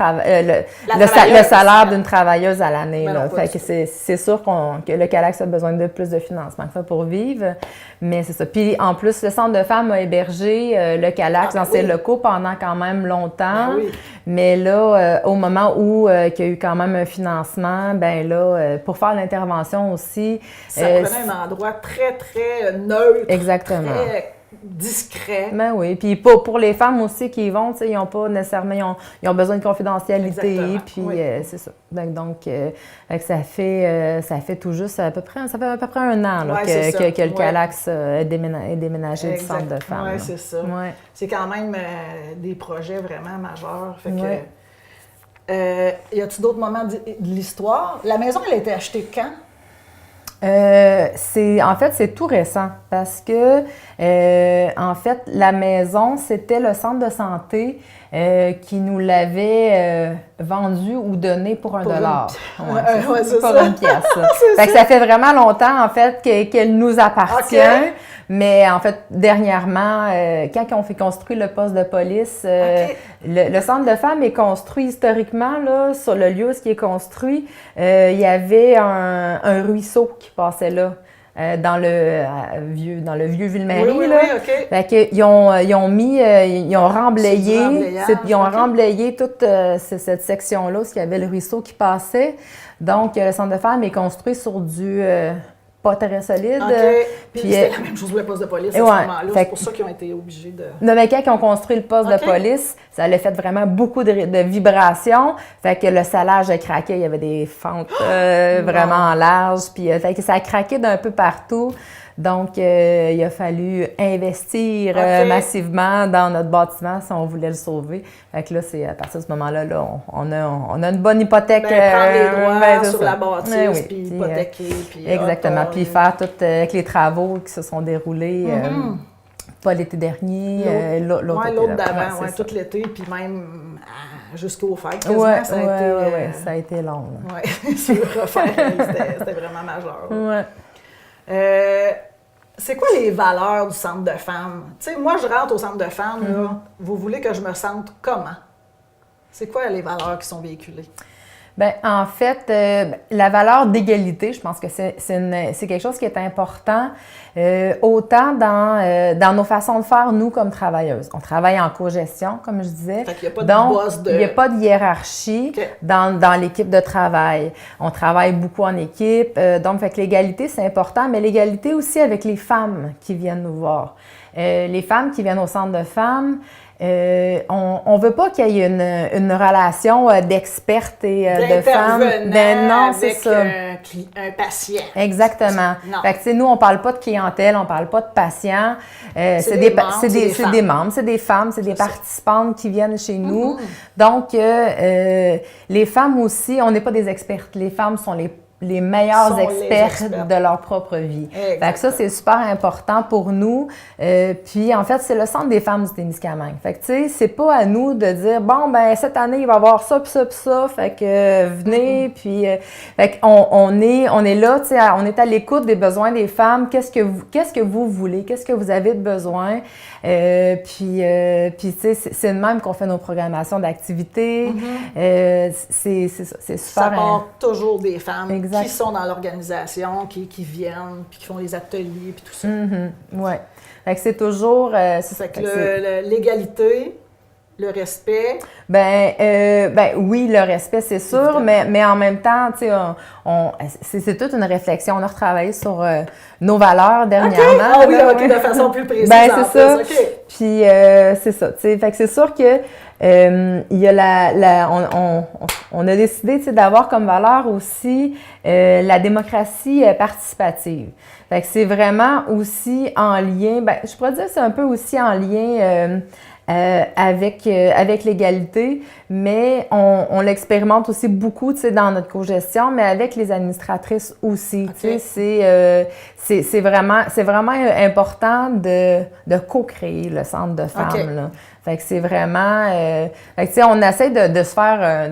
salaire d'une travailleuse à l'année. Fait que c'est sûr que le CALAX a besoin de plus de financement que ça pour vivre, mais c'est ça. Puis en plus, le Centre de femmes a hébergé le CALAX dans ses locaux pendant quand même longtemps, mais là, au moment où il y a eu quand même un financement, ben là, pour faire l'intervention aussi... Ça prenait un endroit très, très neutre. Exactement. Très discret. Ben oui, puis pour les femmes aussi qui y vont, ils n'ont pas nécessairement, ils ont besoin de confidentialité, puis c'est ça. Donc ça fait tout juste ça fait à peu près 1 an là, que le CALAX est déménagé du centre de femmes. Oui, c'est ça. Ouais. C'est quand même des projets vraiment majeurs. Fait que, y a-t-il d'autres moments de l'histoire? La maison, elle a été achetée quand? En fait, c'est tout récent parce que, en fait, la maison, c'était le centre de santé qui nous l'avait vendu ou donné pour $1. Ouais, c'est pour ça. une pièce. Fait que ça fait vraiment longtemps, en fait, qu'elle nous appartient. OK. Mais en fait, dernièrement, quand on fait construire le poste de police, le centre de femmes est construit historiquement, là, sur le lieu où ce qui est construit, il y avait un ruisseau qui passait là. Dans le vieux Ville-Marie. Oui, là. OK. Fait que, ils ont remblayé, ils ont OK. remblayé toute cette section-là, où il y avait le ruisseau qui passait. Donc, le centre de femmes est construit sur du pas très solide. OK. Puis c'était la même chose pour le poste de police à ce moment-là. C'est pour ça qu'ils ont été obligés de... Non, mais quand ils ont construit le poste de police, ça a fait vraiment beaucoup de vibrations. Fait que le salage a craqué. Il y avait des fentes vraiment larges. Puis fait que ça a craqué d'un peu partout. Donc, il a fallu investir massivement dans notre bâtiment si on voulait le sauver. Fait que là, c'est à partir de ce moment-là, on a une bonne hypothèque. Prendre les droits sur la bâtisse, oui. puis hypothéquer. Puis exactement. Puis faire tout avec les travaux qui se sont déroulés. Pas l'été dernier, l'autre été. L'autre d'avant, tout l'été, puis même jusqu'au fête. Oui, ça a été long. Oui, sur le refaire, c'était vraiment majeur. C'est quoi les valeurs du centre de femmes? Tu sais, moi, je rentre au centre de femmes, là, vous voulez que je me sente comment? C'est quoi les valeurs qui sont véhiculées? Bien, en fait, la valeur d'égalité, je pense que c'est quelque chose qui est important, autant dans nos façons de faire, nous, comme travailleuses. On travaille en cogestion, comme je disais. Fait qu'il n'y a pas de boss de... il n'y a pas de hiérarchie dans l'équipe de travail. On travaille beaucoup en équipe. Donc, fait que l'égalité, c'est important, mais l'égalité aussi avec les femmes qui viennent nous voir. Les femmes qui viennent au centre de femmes, on ne veut pas qu'il y ait une relation d'expertes et de femmes. Non, c'est ça. Un patient. Exactement. Fait que, nous, on ne parle pas de clientèle, on ne parle pas de patients. C'est des membres, c'est des femmes, c'est des participantes qui viennent chez nous. Donc, les femmes aussi, on n'est pas des expertes. Les femmes sont les meilleurs experts de leur propre vie. Fait que ça, c'est super important pour nous. Puis, en fait, c'est le centre des femmes du Témiscamingue. Fait que, tu sais, c'est pas à nous de dire, bon, ben cette année, il va y avoir ça, puis ça, puis ça. Fait que, venez, puis... fait qu'on est là, tu sais, on est à l'écoute des besoins des femmes. Qu'est-ce que vous voulez? Qu'est-ce que vous avez de besoin? Puis tu sais, c'est de même qu'on fait nos programmations d'activités. C'est super... Ça part toujours des femmes qui sont dans l'organisation, qui viennent, puis qui font les ateliers, puis tout ça. Oui. Fait que c'est toujours... fait que l'égalité, le respect... oui, le respect, c'est sûr, mais en même temps, tu sais, c'est toute une réflexion. On a retravaillé sur nos valeurs dernièrement. De façon plus précise. C'est ça. Puis, c'est ça, tu sais. Fait que c'est sûr que il y a on a décidé, tu sais, d'avoir comme valeur aussi la démocratie participative. Fait que c'est vraiment aussi en lien, je pourrais dire que c'est un peu aussi en lien avec l'égalité, mais on l'expérimente aussi beaucoup, tu sais, dans notre cogestion, mais avec les administratrices aussi. Tu sais, c'est vraiment important de co-créer le centre de femmes, là. Fait que c'est vraiment... fait que, tu sais, on essaie de se faire...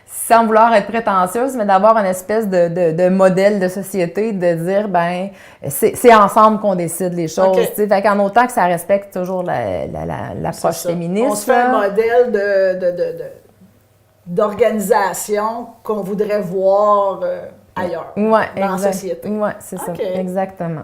sans vouloir être prétentieuse, mais d'avoir une espèce de modèle de société, de dire, c'est ensemble qu'on décide les choses. Okay. Fait qu'en autant que ça respecte toujours l'approche féministe. On se fait un modèle d'organisation qu'on voudrait voir ailleurs, dans la société. Oui, c'est ça, exactement.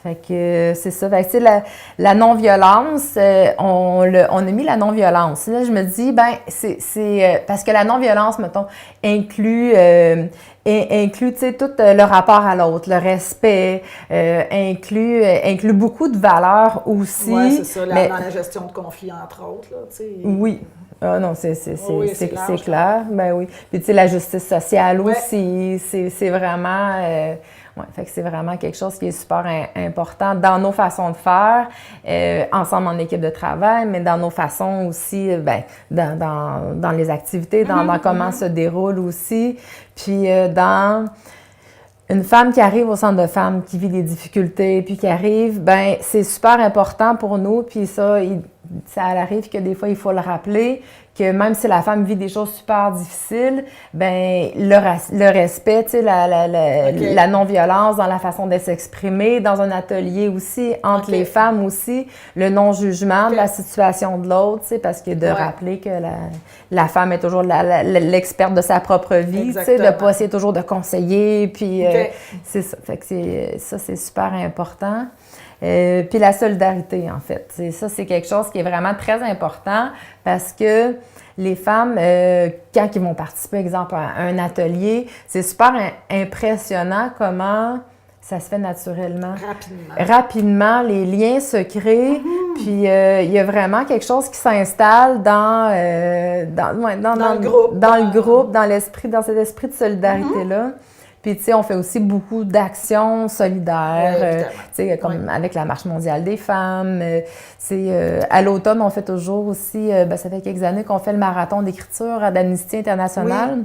Fait que c'est ça. Fait que, tu sais, la non-violence, on a mis la non-violence. Là, je me dis, c'est parce que la non-violence, mettons, inclut, tu sais, tout le rapport à l'autre, le respect, inclut beaucoup de valeurs aussi. Oui, c'est ça, dans la gestion de conflits, entre autres, là, tu sais. Oui. Ah non, c'est clair. Ben oui. Puis, tu sais, la justice sociale aussi, c'est vraiment... fait que c'est vraiment quelque chose qui est super important dans nos façons de faire, ensemble en équipe de travail, mais dans nos façons aussi, dans les activités, dans comment se déroule aussi. Puis dans une femme qui arrive au centre de femmes, qui vit des difficultés, puis qui arrive, c'est super important pour nous. Puis ça, ça arrive que des fois, il faut le rappeler, que même si la femme vit des choses super difficiles, ben le respect, tu sais, la non-violence dans la façon de s'exprimer, dans un atelier aussi, entre les femmes aussi, le non-jugement de la situation de l'autre, tu sais, parce que de rappeler que la femme est toujours l'experte de sa propre vie, tu sais, de ne pas essayer toujours de conseiller, puis c'est ça. Fait que c'est super important. Puis la solidarité, en fait. Ça, c'est quelque chose qui est vraiment très important parce que les femmes, quand ils vont participer, exemple, à un atelier, c'est super impressionnant comment ça se fait naturellement. Rapidement, les liens se créent, puis il y a vraiment quelque chose qui s'installe dans le groupe, dans cet esprit de solidarité-là. Puis, tu sais, on fait aussi beaucoup d'actions solidaires, tu sais, comme avec la Marche mondiale des femmes. À l'automne, on fait toujours aussi, ça fait quelques années qu'on fait le marathon d'écriture d'Amnesty International.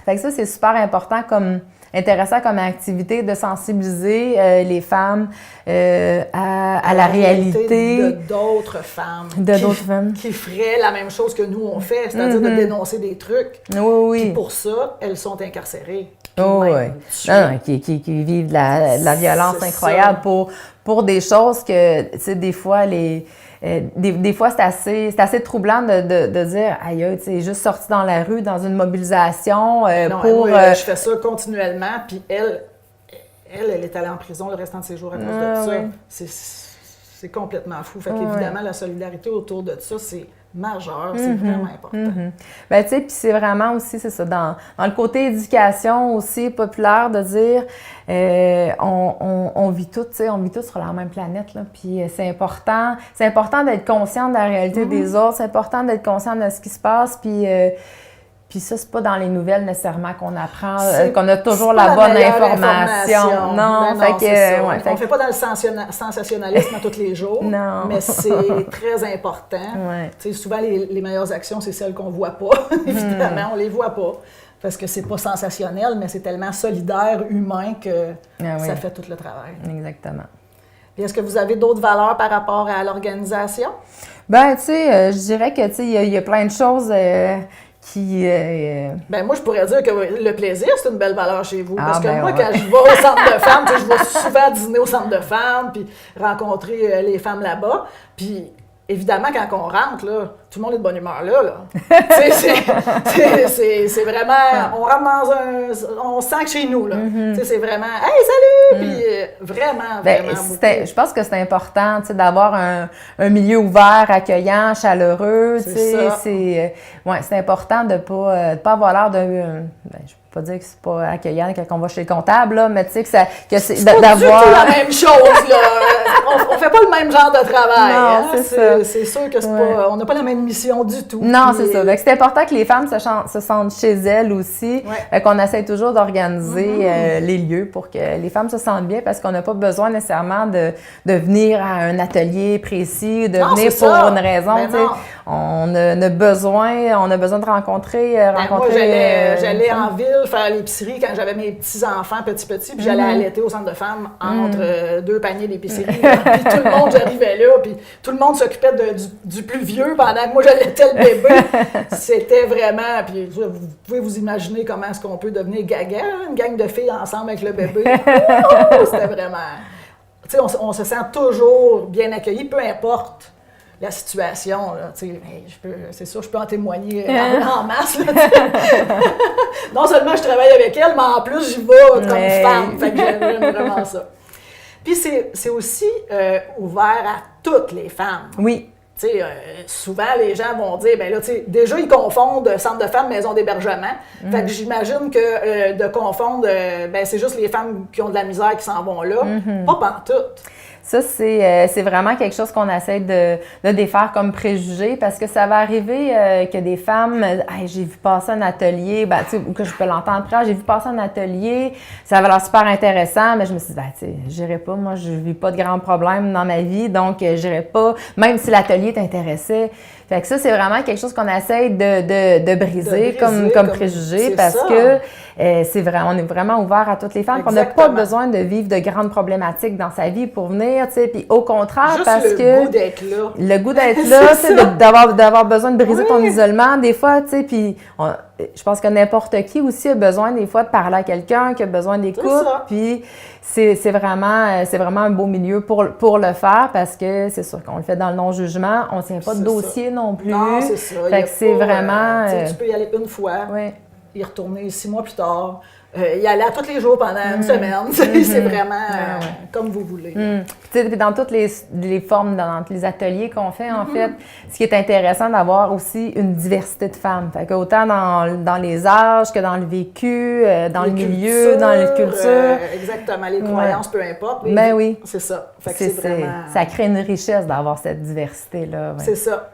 Fait que ça, c'est super important intéressant comme activité de sensibiliser les femmes à la réalité de d'autres femmes. Qui feraient la même chose que nous, on fait, c'est-à-dire de dénoncer des trucs. Puis pour ça, elles sont incarcérées. Qui vivent de la violence incroyable pour des choses que, tu sais, des fois, des fois, c'est assez troublant de dire « Aïe, tu sais, juste sorti dans la rue, dans une mobilisation je fais ça continuellement, puis elle est allée en prison le restant de ses jours à cause de ça. C'est complètement fou. Fait qu'évidemment, la solidarité autour de ça, c'est majeur, c'est vraiment important. Ben, tu sais, puis c'est vraiment aussi, c'est ça, dans le côté éducation aussi populaire, de dire on vit tous, tu sais, on vit tous sur la même planète, là, puis c'est important d'être conscient de la réalité des autres, c'est important d'être conscient de ce qui se passe, puis ça, c'est pas dans les nouvelles nécessairement qu'on apprend, qu'on a toujours la bonne information. Non, on fait pas dans le sensationnalisme à tous les jours, mais c'est très important. Tu sais, souvent, les meilleures actions, c'est celles qu'on voit pas. Évidemment, on les voit pas. Parce que c'est pas sensationnel, mais c'est tellement solidaire, humain, que ça fait tout le travail. Exactement. Puis est-ce que vous avez d'autres valeurs par rapport à l'organisation? Ben, tu sais, je dirais que, tu sais, il y a plein de choses... Ben moi, je pourrais dire que le plaisir, c'est une belle valeur chez vous. Parce que moi, quand je vais au centre de femmes, je vais souvent dîner au centre de femmes, puis rencontrer les femmes là-bas. Puis évidemment, quand on rentre, là, tout le monde est de bonne humeur là. C'est vraiment... On rentre on sent que chez nous, là. C'est vraiment « Hey, salut! » Puis vraiment beaucoup. Je pense que c'est important, tu sais, d'avoir un milieu ouvert, accueillant, chaleureux, tu sais. C'est important de pas avoir l'air de... je peux pas dire que c'est pas accueillant quand on va chez le comptable, là, mais tu sais que c'est d'avoir... C'est pas la même chose, là. On fait pas le même genre de travail. Non, c'est ça. C'est sûr que c'est pas... On n'a pas la même mission du tout. Non, c'est ça. C'est important que les femmes se sentent chez elles aussi. Qu'on essaie toujours d'organiser les lieux pour que les femmes se sentent bien, parce qu'on n'a pas besoin nécessairement de venir à un atelier précis, de venir pour une raison. On a besoin de rencontrer. Moi, j'allais en ville faire l'épicerie quand j'avais mes petits-enfants petits, puis j'allais allaiter au centre de femmes entre deux paniers d'épicerie. Puis tout le monde, j'arrivais là, puis tout le monde s'occupait du plus vieux pendant que moi j'allaitais le bébé. C'était vraiment... Puis vous pouvez vous imaginer comment est-ce qu'on peut devenir gaga, une gang de filles ensemble avec le bébé. C'était vraiment... Tu sais, on se sent toujours bien accueillis, peu importe la situation, là, c'est sûr, je peux en témoigner en masse. Là, non seulement je travaille avec elle, mais en plus, j'y vais comme femme. Fait que j'aime vraiment ça. Puis c'est aussi ouvert à toutes les femmes. Oui. Souvent, les gens vont dire, ben là, déjà, ils confondent centre de femmes, maison d'hébergement. Fait que j'imagine que de confondre, c'est juste les femmes qui ont de la misère qui s'en vont là. Pas pantoute. Ça, c'est vraiment quelque chose qu'on essaie de défaire comme préjugé, parce que ça va arriver que des femmes, j'ai vu passer un atelier, ou que je peux l'entendre après, j'ai vu passer un atelier, ça avait l'air super intéressant, mais je me suis dit, j'irai pas, moi, je vis pas de grands problèmes dans ma vie, donc j'irai pas, même si l'atelier t'intéressait. Fait que ça, c'est vraiment quelque chose qu'on essaye de briser comme préjugé parce ça. que c'est vrai, on est vraiment ouvert à toutes les femmes. On n'a pas besoin de vivre de grandes problématiques dans sa vie pour venir, tu sais. Puis au contraire, juste parce le que goût d'être là. le goût d'être là, c'est d'avoir besoin de briser ton isolement des fois, tu sais. Puis je pense que n'importe qui aussi a besoin des fois de parler à quelqu'un, qui a besoin d'écoute. Puis c'est vraiment un beau milieu pour le faire parce que c'est sûr qu'on le fait dans le non-jugement. On ne tient pas de dossier non plus. Non, c'est ça. Fait que c'est vraiment... tu peux y aller une fois, ouais. y retourner 6 mois plus tard, y aller à tous les jours pendant une semaine. C'est vraiment comme vous voulez. Puis dans toutes les formes, dans tous les ateliers qu'on fait, en fait, ce qui est intéressant d'avoir aussi une diversité de femmes. Fait qu'autant dans les âges que dans le vécu, dans le milieu, dans les cultures. Exactement, les croyances, peu importe. Ben oui. C'est ça. Fait que c'est vraiment... Ça crée une richesse d'avoir cette diversité-là. Ouais. C'est ça.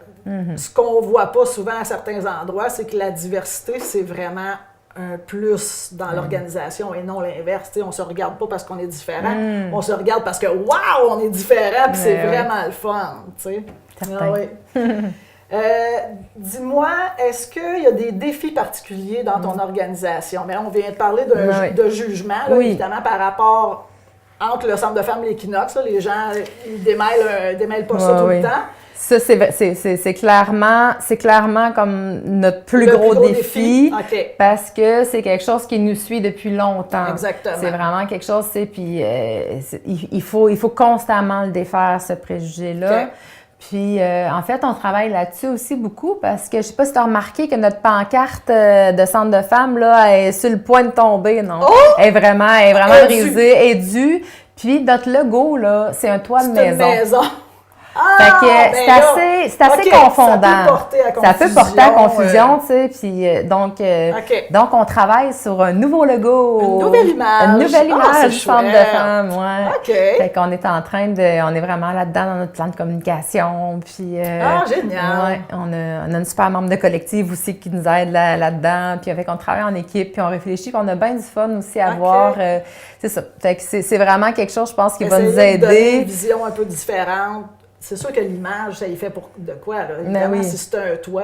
Ce qu'on voit pas souvent à certains endroits, c'est que la diversité, c'est vraiment un plus dans l'organisation et non l'inverse. On ne se regarde pas parce qu'on est différent, on se regarde parce que waouh, on est différent, puis c'est vraiment le fun. Dis-moi, est-ce qu'il y a des défis particuliers dans ton organisation? Mais on vient de parler de jugement, là, évidemment, par rapport entre le Centre de femmes et l'Équinoxe. Les gens ils démêlent pas ça tout le temps. Ça, c'est clairement comme notre plus gros défi parce que c'est quelque chose qui nous suit depuis longtemps. Exactement. C'est vraiment quelque chose, puis il faut constamment le défaire, ce préjugé-là. Puis, en fait, on travaille là-dessus aussi beaucoup parce que je sais pas si tu as remarqué que notre pancarte de centre de femmes, là, est sur le point de tomber, non? Oh! Elle est vraiment brisée, est due. Puis, notre logo, là, c'est un toit de maison. Une maison. Fait que c'est assez confondant. Ça peut porter à confusion, tu sais. Puis donc on travaille sur un nouveau logo. Une nouvelle image. Une nouvelle image du centre de femmes, Fait qu'on est en train on est vraiment là-dedans dans notre plan de communication. Puis génial. On a une super membre de collectif aussi qui nous aide là-dedans. Puis on travaille en équipe, puis on réfléchit, puis on a bien du fun aussi à voir. C'est ça. Fait que c'est vraiment quelque chose, je pense, qui va nous aider. Donner une vision un peu différente. C'est sûr que l'image, ça y fait pour de quoi, là? Évidemment, si c'est un toit,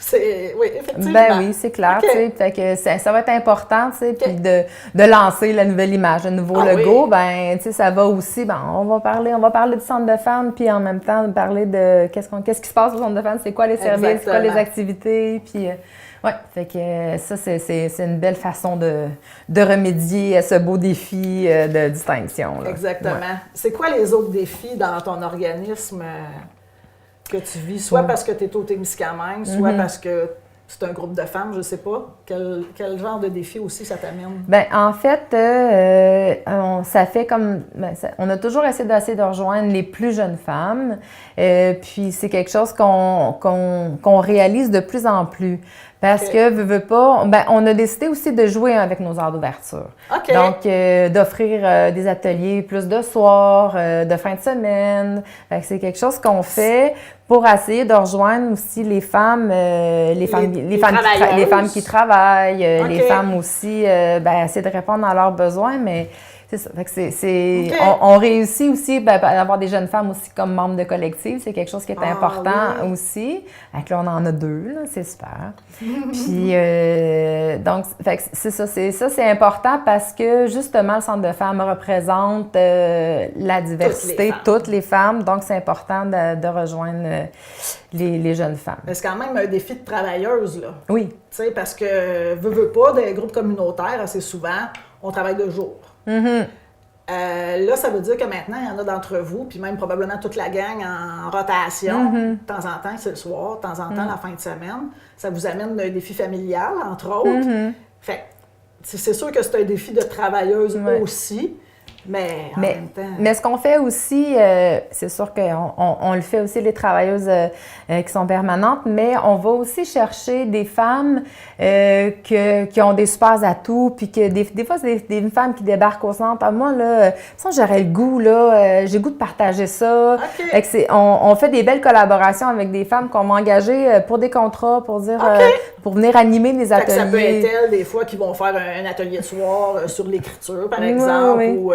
c'est... Oui, effectivement. Ben oui, c'est clair, tu sais. Fait que ça va être important, tu sais, puis de lancer la nouvelle image, le nouveau logo, ben, tu sais, ça va aussi, on va parler du centre de femmes, puis en même temps, parler de qu'est-ce qui se passe au centre de femmes, c'est quoi les services, c'est quoi les activités, puis... fait que ça, c'est une belle façon de remédier à ce beau défi de distinction. Là. Exactement. C'est quoi les autres défis dans ton organisme que tu vis? Soit parce que tu es au Témiscamingue, soit parce que c'est un groupe de femmes, je ne sais pas. Quel genre de défi aussi ça t'amène? Bien, en fait, ça fait comme... on a toujours essayé de rejoindre les plus jeunes femmes. Puis c'est quelque chose qu'on réalise de plus en plus. Parce que, veux pas, on a décidé aussi de jouer avec nos heures d'ouverture. Donc, d'offrir des ateliers plus de soir, de fin de semaine. Fait que c'est quelque chose qu'on fait pour essayer de rejoindre aussi les femmes, les femmes qui travaillent, les femmes aussi, essayer de répondre à leurs besoins, mais c'est ça. Fait que on réussit aussi à avoir des jeunes femmes aussi comme membres de collectif. C'est quelque chose qui est important aussi. Fait que là, on en a 2, là, c'est super. Puis, donc, fait que c'est ça. C'est important parce que, justement, le Centre de femmes représente la diversité, toutes les femmes. Donc, c'est important de rejoindre les jeunes femmes. Mais c'est quand même un défi de travailleuse, là. Oui. Tu sais, parce que, veux pas, des groupes communautaires, assez souvent, on travaille de jour. Là, ça veut dire que maintenant, il y en a d'entre vous, puis même probablement toute la gang en rotation. De temps en temps, c'est le soir, de temps en temps, la fin de semaine. Ça vous amène un défi familial, entre autres. Fait que c'est sûr que c'est un défi de travailleuse aussi. Mais en même temps... Mais ce qu'on fait aussi, c'est sûr qu'on le fait aussi, les travailleuses qui sont permanentes, mais on va aussi chercher des femmes qui ont des super atouts, puis que des fois, c'est des femmes qui débarquent au centre. Moi, là, j'aurais le goût, là, j'ai le goût de partager ça. Fait que on fait des belles collaborations avec des femmes qu'on va engager pour des contrats, pour dire, pour venir animer des ateliers. Ça peut être elles, des fois, qui vont faire un atelier de soir sur l'écriture, par exemple, ou...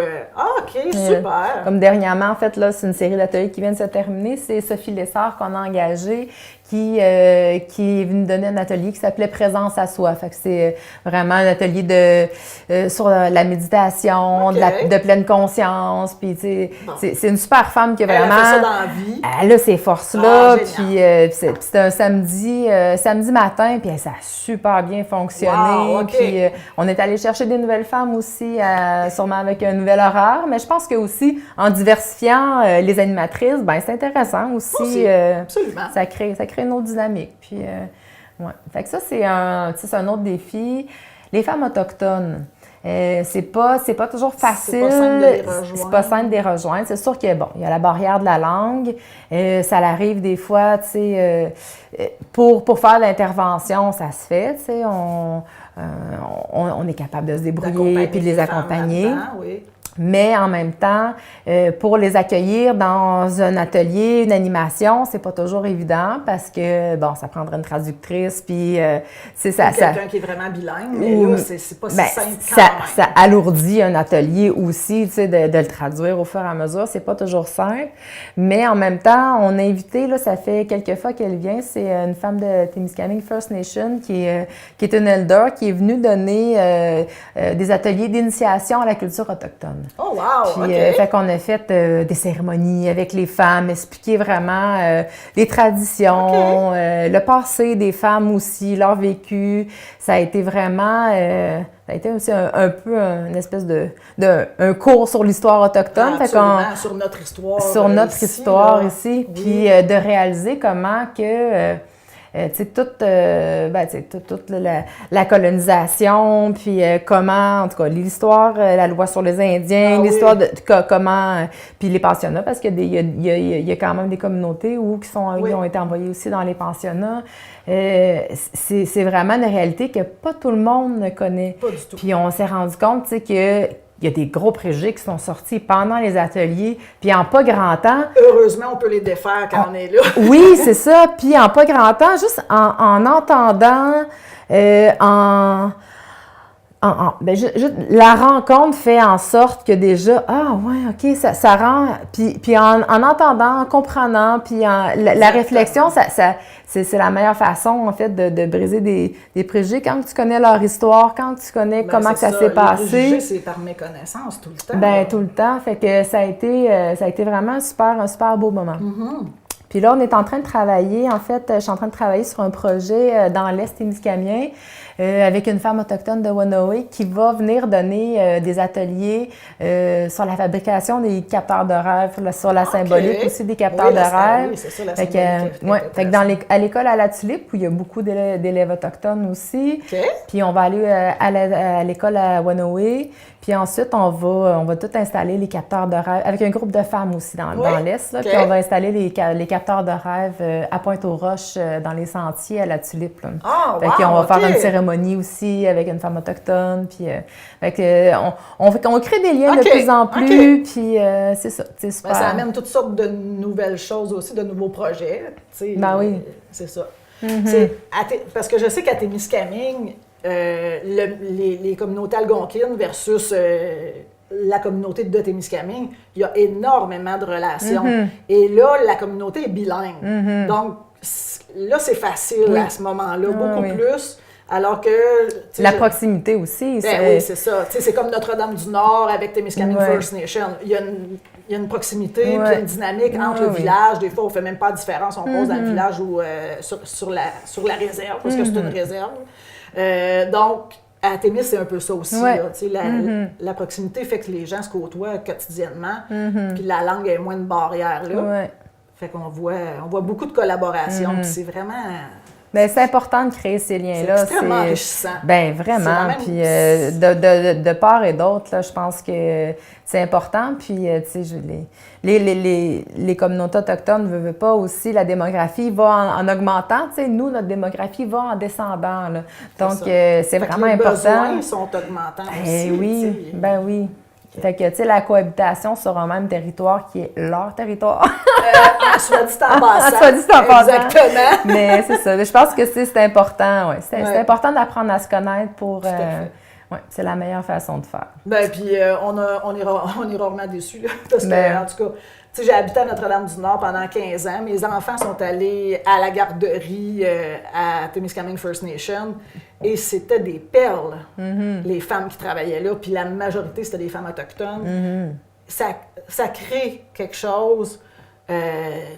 super! Comme dernièrement, en fait, là, c'est une série d'ateliers qui vient de se terminer. C'est Sophie Lessard qu'on a engagée, qui est venu donner un atelier qui s'appelait Présence à soi. Fait que c'est vraiment un atelier sur la méditation, de pleine conscience. Puis, c'est une super femme qui a vraiment... Elle a fait ça dans la vie. Elle a ces forces-là. Puis, c'était un samedi matin, puis ça a super bien fonctionné. Wow, Puis, on est allé chercher des nouvelles femmes aussi, sûrement avec un nouvel horaire. Mais je pense que aussi, en diversifiant les animatrices, ben c'est intéressant aussi. Absolument. Ça crée une autre dynamique. Puis, ouais. Fait que ça, c'est un autre défi. Les femmes autochtones, c'est pas toujours facile. C'est pas simple de les rejoindre. C'est sûr que, bon, il y a la barrière de la langue. Ça arrive des fois, tu sais, pour faire l'intervention, ça se fait, tu sais, on est capable de se débrouiller puis de les accompagner. Oui. Mais en même temps, pour les accueillir dans un atelier, une animation, c'est pas toujours évident parce que, bon, ça prendrait une traductrice, puis c'est ça. Quelqu'un qui est vraiment bilingue, mais là, c'est pas si simple quand même. Ça alourdit un atelier aussi, tu sais, de le traduire au fur et à mesure. C'est pas toujours simple. Mais en même temps, on a invité, là, ça fait quelques fois qu'elle vient, c'est une femme de Témiscamingue First Nation qui est une elder, qui est venue donner des ateliers d'initiation à la culture autochtone. Oh wow! Puis, OK. fait qu'on a fait des cérémonies avec les femmes, expliquer vraiment les traditions, le passé des femmes aussi, leur vécu. Ça a été vraiment... ça a été aussi un peu une espèce un cours sur l'histoire autochtone. Absolument, sur notre histoire. Sur notre ici, histoire là. ici. Oui. Puis de réaliser comment que... tu sais, toute la colonisation, puis comment, en tout cas, l'histoire, la loi sur les Indiens, l'histoire de comment, puis les pensionnats, parce qu'il y a quand même des communautés qui ont été envoyées aussi dans les pensionnats. C'est vraiment une réalité que pas tout le monde ne connaît. Pas du tout. Puis on s'est rendu compte, tu sais, que il y a des gros préjugés qui sont sortis pendant les ateliers, puis en pas grand temps. Heureusement, on peut les défaire quand on est là. Oui, c'est ça. Puis en pas grand temps, juste en entendant, la rencontre fait en sorte que déjà, OK, ça rend, puis en entendant, en comprenant, puis la réflexion, c'est la meilleure façon, en fait, de briser des préjugés. Quand tu connais leur histoire, quand tu connais comment que ça s'est passé. Les préjugés, c'est par méconnaissance tout le temps. Ben, tout le temps. Fait que ça a été vraiment un super beau moment. Mm-hmm. Puis là, on est en train de travailler, en fait, je suis en train de travailler sur un projet dans l'Est témiscamien avec une femme autochtone de Wanoé qui va venir donner des ateliers sur la fabrication des capteurs de rêve, sur la symbolique aussi des capteurs de rêve. Oui, c'est ça, la fait symbolique. fait que à l'école à la Tulipe, où il y a beaucoup d'élèves autochtones aussi. OK. Puis on va aller à l'école à Wanoé. Puis ensuite, on va tout installer les capteurs de rêve, avec un groupe de femmes aussi dans l'Est. Là. Okay. Puis on va installer les capteurs de rêve à Pointe-aux-Roches, dans les sentiers à la Tulipe. Là. Ah, Fait qu'on va faire une cérémonie aussi avec une femme autochtone. Puis fait que, on crée des liens de plus en plus. Puis c'est ça, c'est super. Ben, ça amène toutes sortes de nouvelles choses aussi, de nouveaux projets. Ben oui. C'est ça. Mm-hmm. Parce que je sais qu'à Témiscamingue, les communautés algonquines versus la communauté de Témiscamingue, il y a énormément de relations. Mm-hmm. Et là, la communauté est bilingue. Donc, là, c'est facile à ce moment-là, beaucoup plus. Alors que... La proximité aussi. Oui, c'est ça. C'est comme Notre-Dame-du-Nord avec Témiscamingue First Nation. Il y a une proximité, puis une dynamique entre le village. Des fois, on ne fait même pas de différence. On pose dans le village ou sur la réserve, parce que c'est une réserve. Donc, à Témis, c'est un peu ça aussi. Là, la proximité fait que les gens se côtoient quotidiennement, puis la langue est moins une barrière. Là. Fait qu'on voit beaucoup de collaborations, puis c'est vraiment... Bien, c'est important de créer ces liens-là. C'est extrêmement enrichissant. Bien, vraiment. Puis de part et d'autre, là, je pense que c'est important. Puis, tu sais, les communautés autochtones ne veulent pas aussi, la démographie va en augmentant. Tu sais, nous, notre démographie va en descendant. Là. Donc, c'est vraiment important. Les besoins sont augmentants aussi. Oui, ben oui. Fait que, tu sais, la cohabitation sur un même territoire qui est leur territoire. Soit dit en passant. Soit dit en passant. Exactement. Mais c'est ça. Je pense que c'est important, C'est important d'apprendre à se connaître pour... c'est la meilleure façon de faire. Ben puis on est rarement déçus, là, parce que, en tout cas, Tu sais, j'ai habité à Notre-Dame-du-Nord pendant 15 ans. Mes enfants sont allés à la garderie à Témiscamingue First Nation et c'était des perles, les femmes qui travaillaient là. Puis la majorité, c'était des femmes autochtones. Ça crée quelque chose.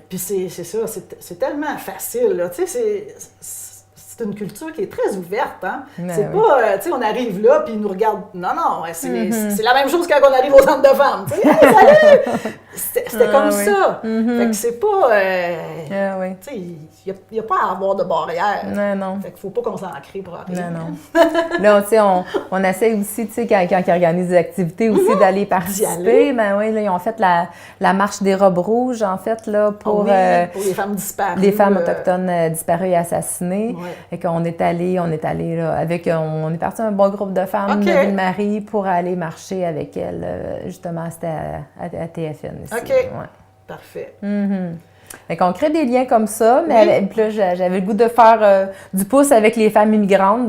Puis c'est ça, c'est tellement facile, là. Tu sais, c'est une culture qui est très ouverte, hein? C'est pas, tu sais, on arrive là, puis ils nous regardent. Non, c'est la même chose quand on arrive au centre de femmes. Tu sais, hey, salut! C'était comme ça. Fait que c'est pas. Tu sais, il n'y a pas à avoir de barrière. Non. Fait qu'il faut pas qu'on s'en crée pour rien. Non. Là, tu sais, on essaie aussi, tu sais, quand ils organisent des activités aussi, d'aller participer. Ben oui, là, ils ont fait la marche des robes rouges, en fait, là, pour les femmes disparues. Les femmes autochtones disparues et assassinées. Ouais. Et qu'on est allé là, on est parti un bon groupe de femmes de Ville-Marie pour aller marcher avec elles. Justement, c'était à TFN ici. OK. Ouais. Parfait. Fait qu'on crée des liens comme ça, mais puis là, j'avais le goût de faire du pouce avec les femmes immigrantes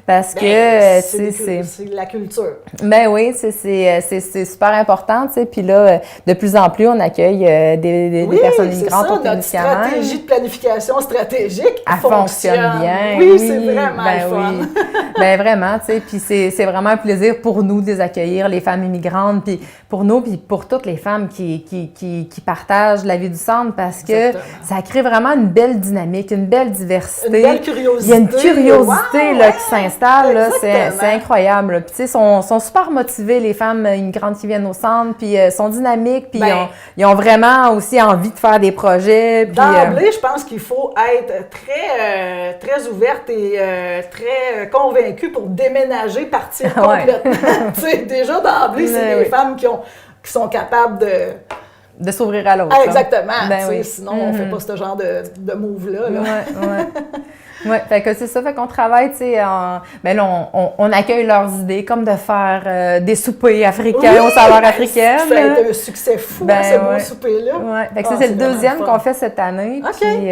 parce que c'est la culture. Ben oui, c'est super important, tu sais. Puis là, de plus en plus, on accueille des personnes immigrantes au Témiscamingue. Notre stratégie de planification stratégique fonctionne bien. Oui, c'est vraiment le fun. Oui. Ben vraiment, tu sais. Puis c'est vraiment un plaisir pour nous de les accueillir, les femmes immigrantes, puis pour nous, puis pour toutes les femmes qui partagent la vie du centre, parce que ça crée vraiment une belle dynamique, une belle diversité. Une belle curiosité. Il y a une curiosité là, qui s'installe, là, c'est incroyable. Puis tu sais, sont super motivées, les femmes immigrantes qui viennent au centre, puis sont dynamiques, puis ils ont vraiment aussi envie de faire des projets. D'emblée, je pense qu'il faut être très ouverte et très convaincue pour déménager, partir complètement. Tu sais, déjà d'emblée, c'est des femmes qui sont capables de s'ouvrir à l'autre. Ah, exactement. Oui. Sinon, on ne fait pas ce genre de move-là. Oui, fait que c'est ça, fait qu'on travaille, tu sais, ben là, on accueille leurs idées, comme de faire des soupers africains aux saveurs africaines. Ça a été un succès fou, ce beau souper-là. Oui, fait que c'est le deuxième qu'on fait cette année. Puis,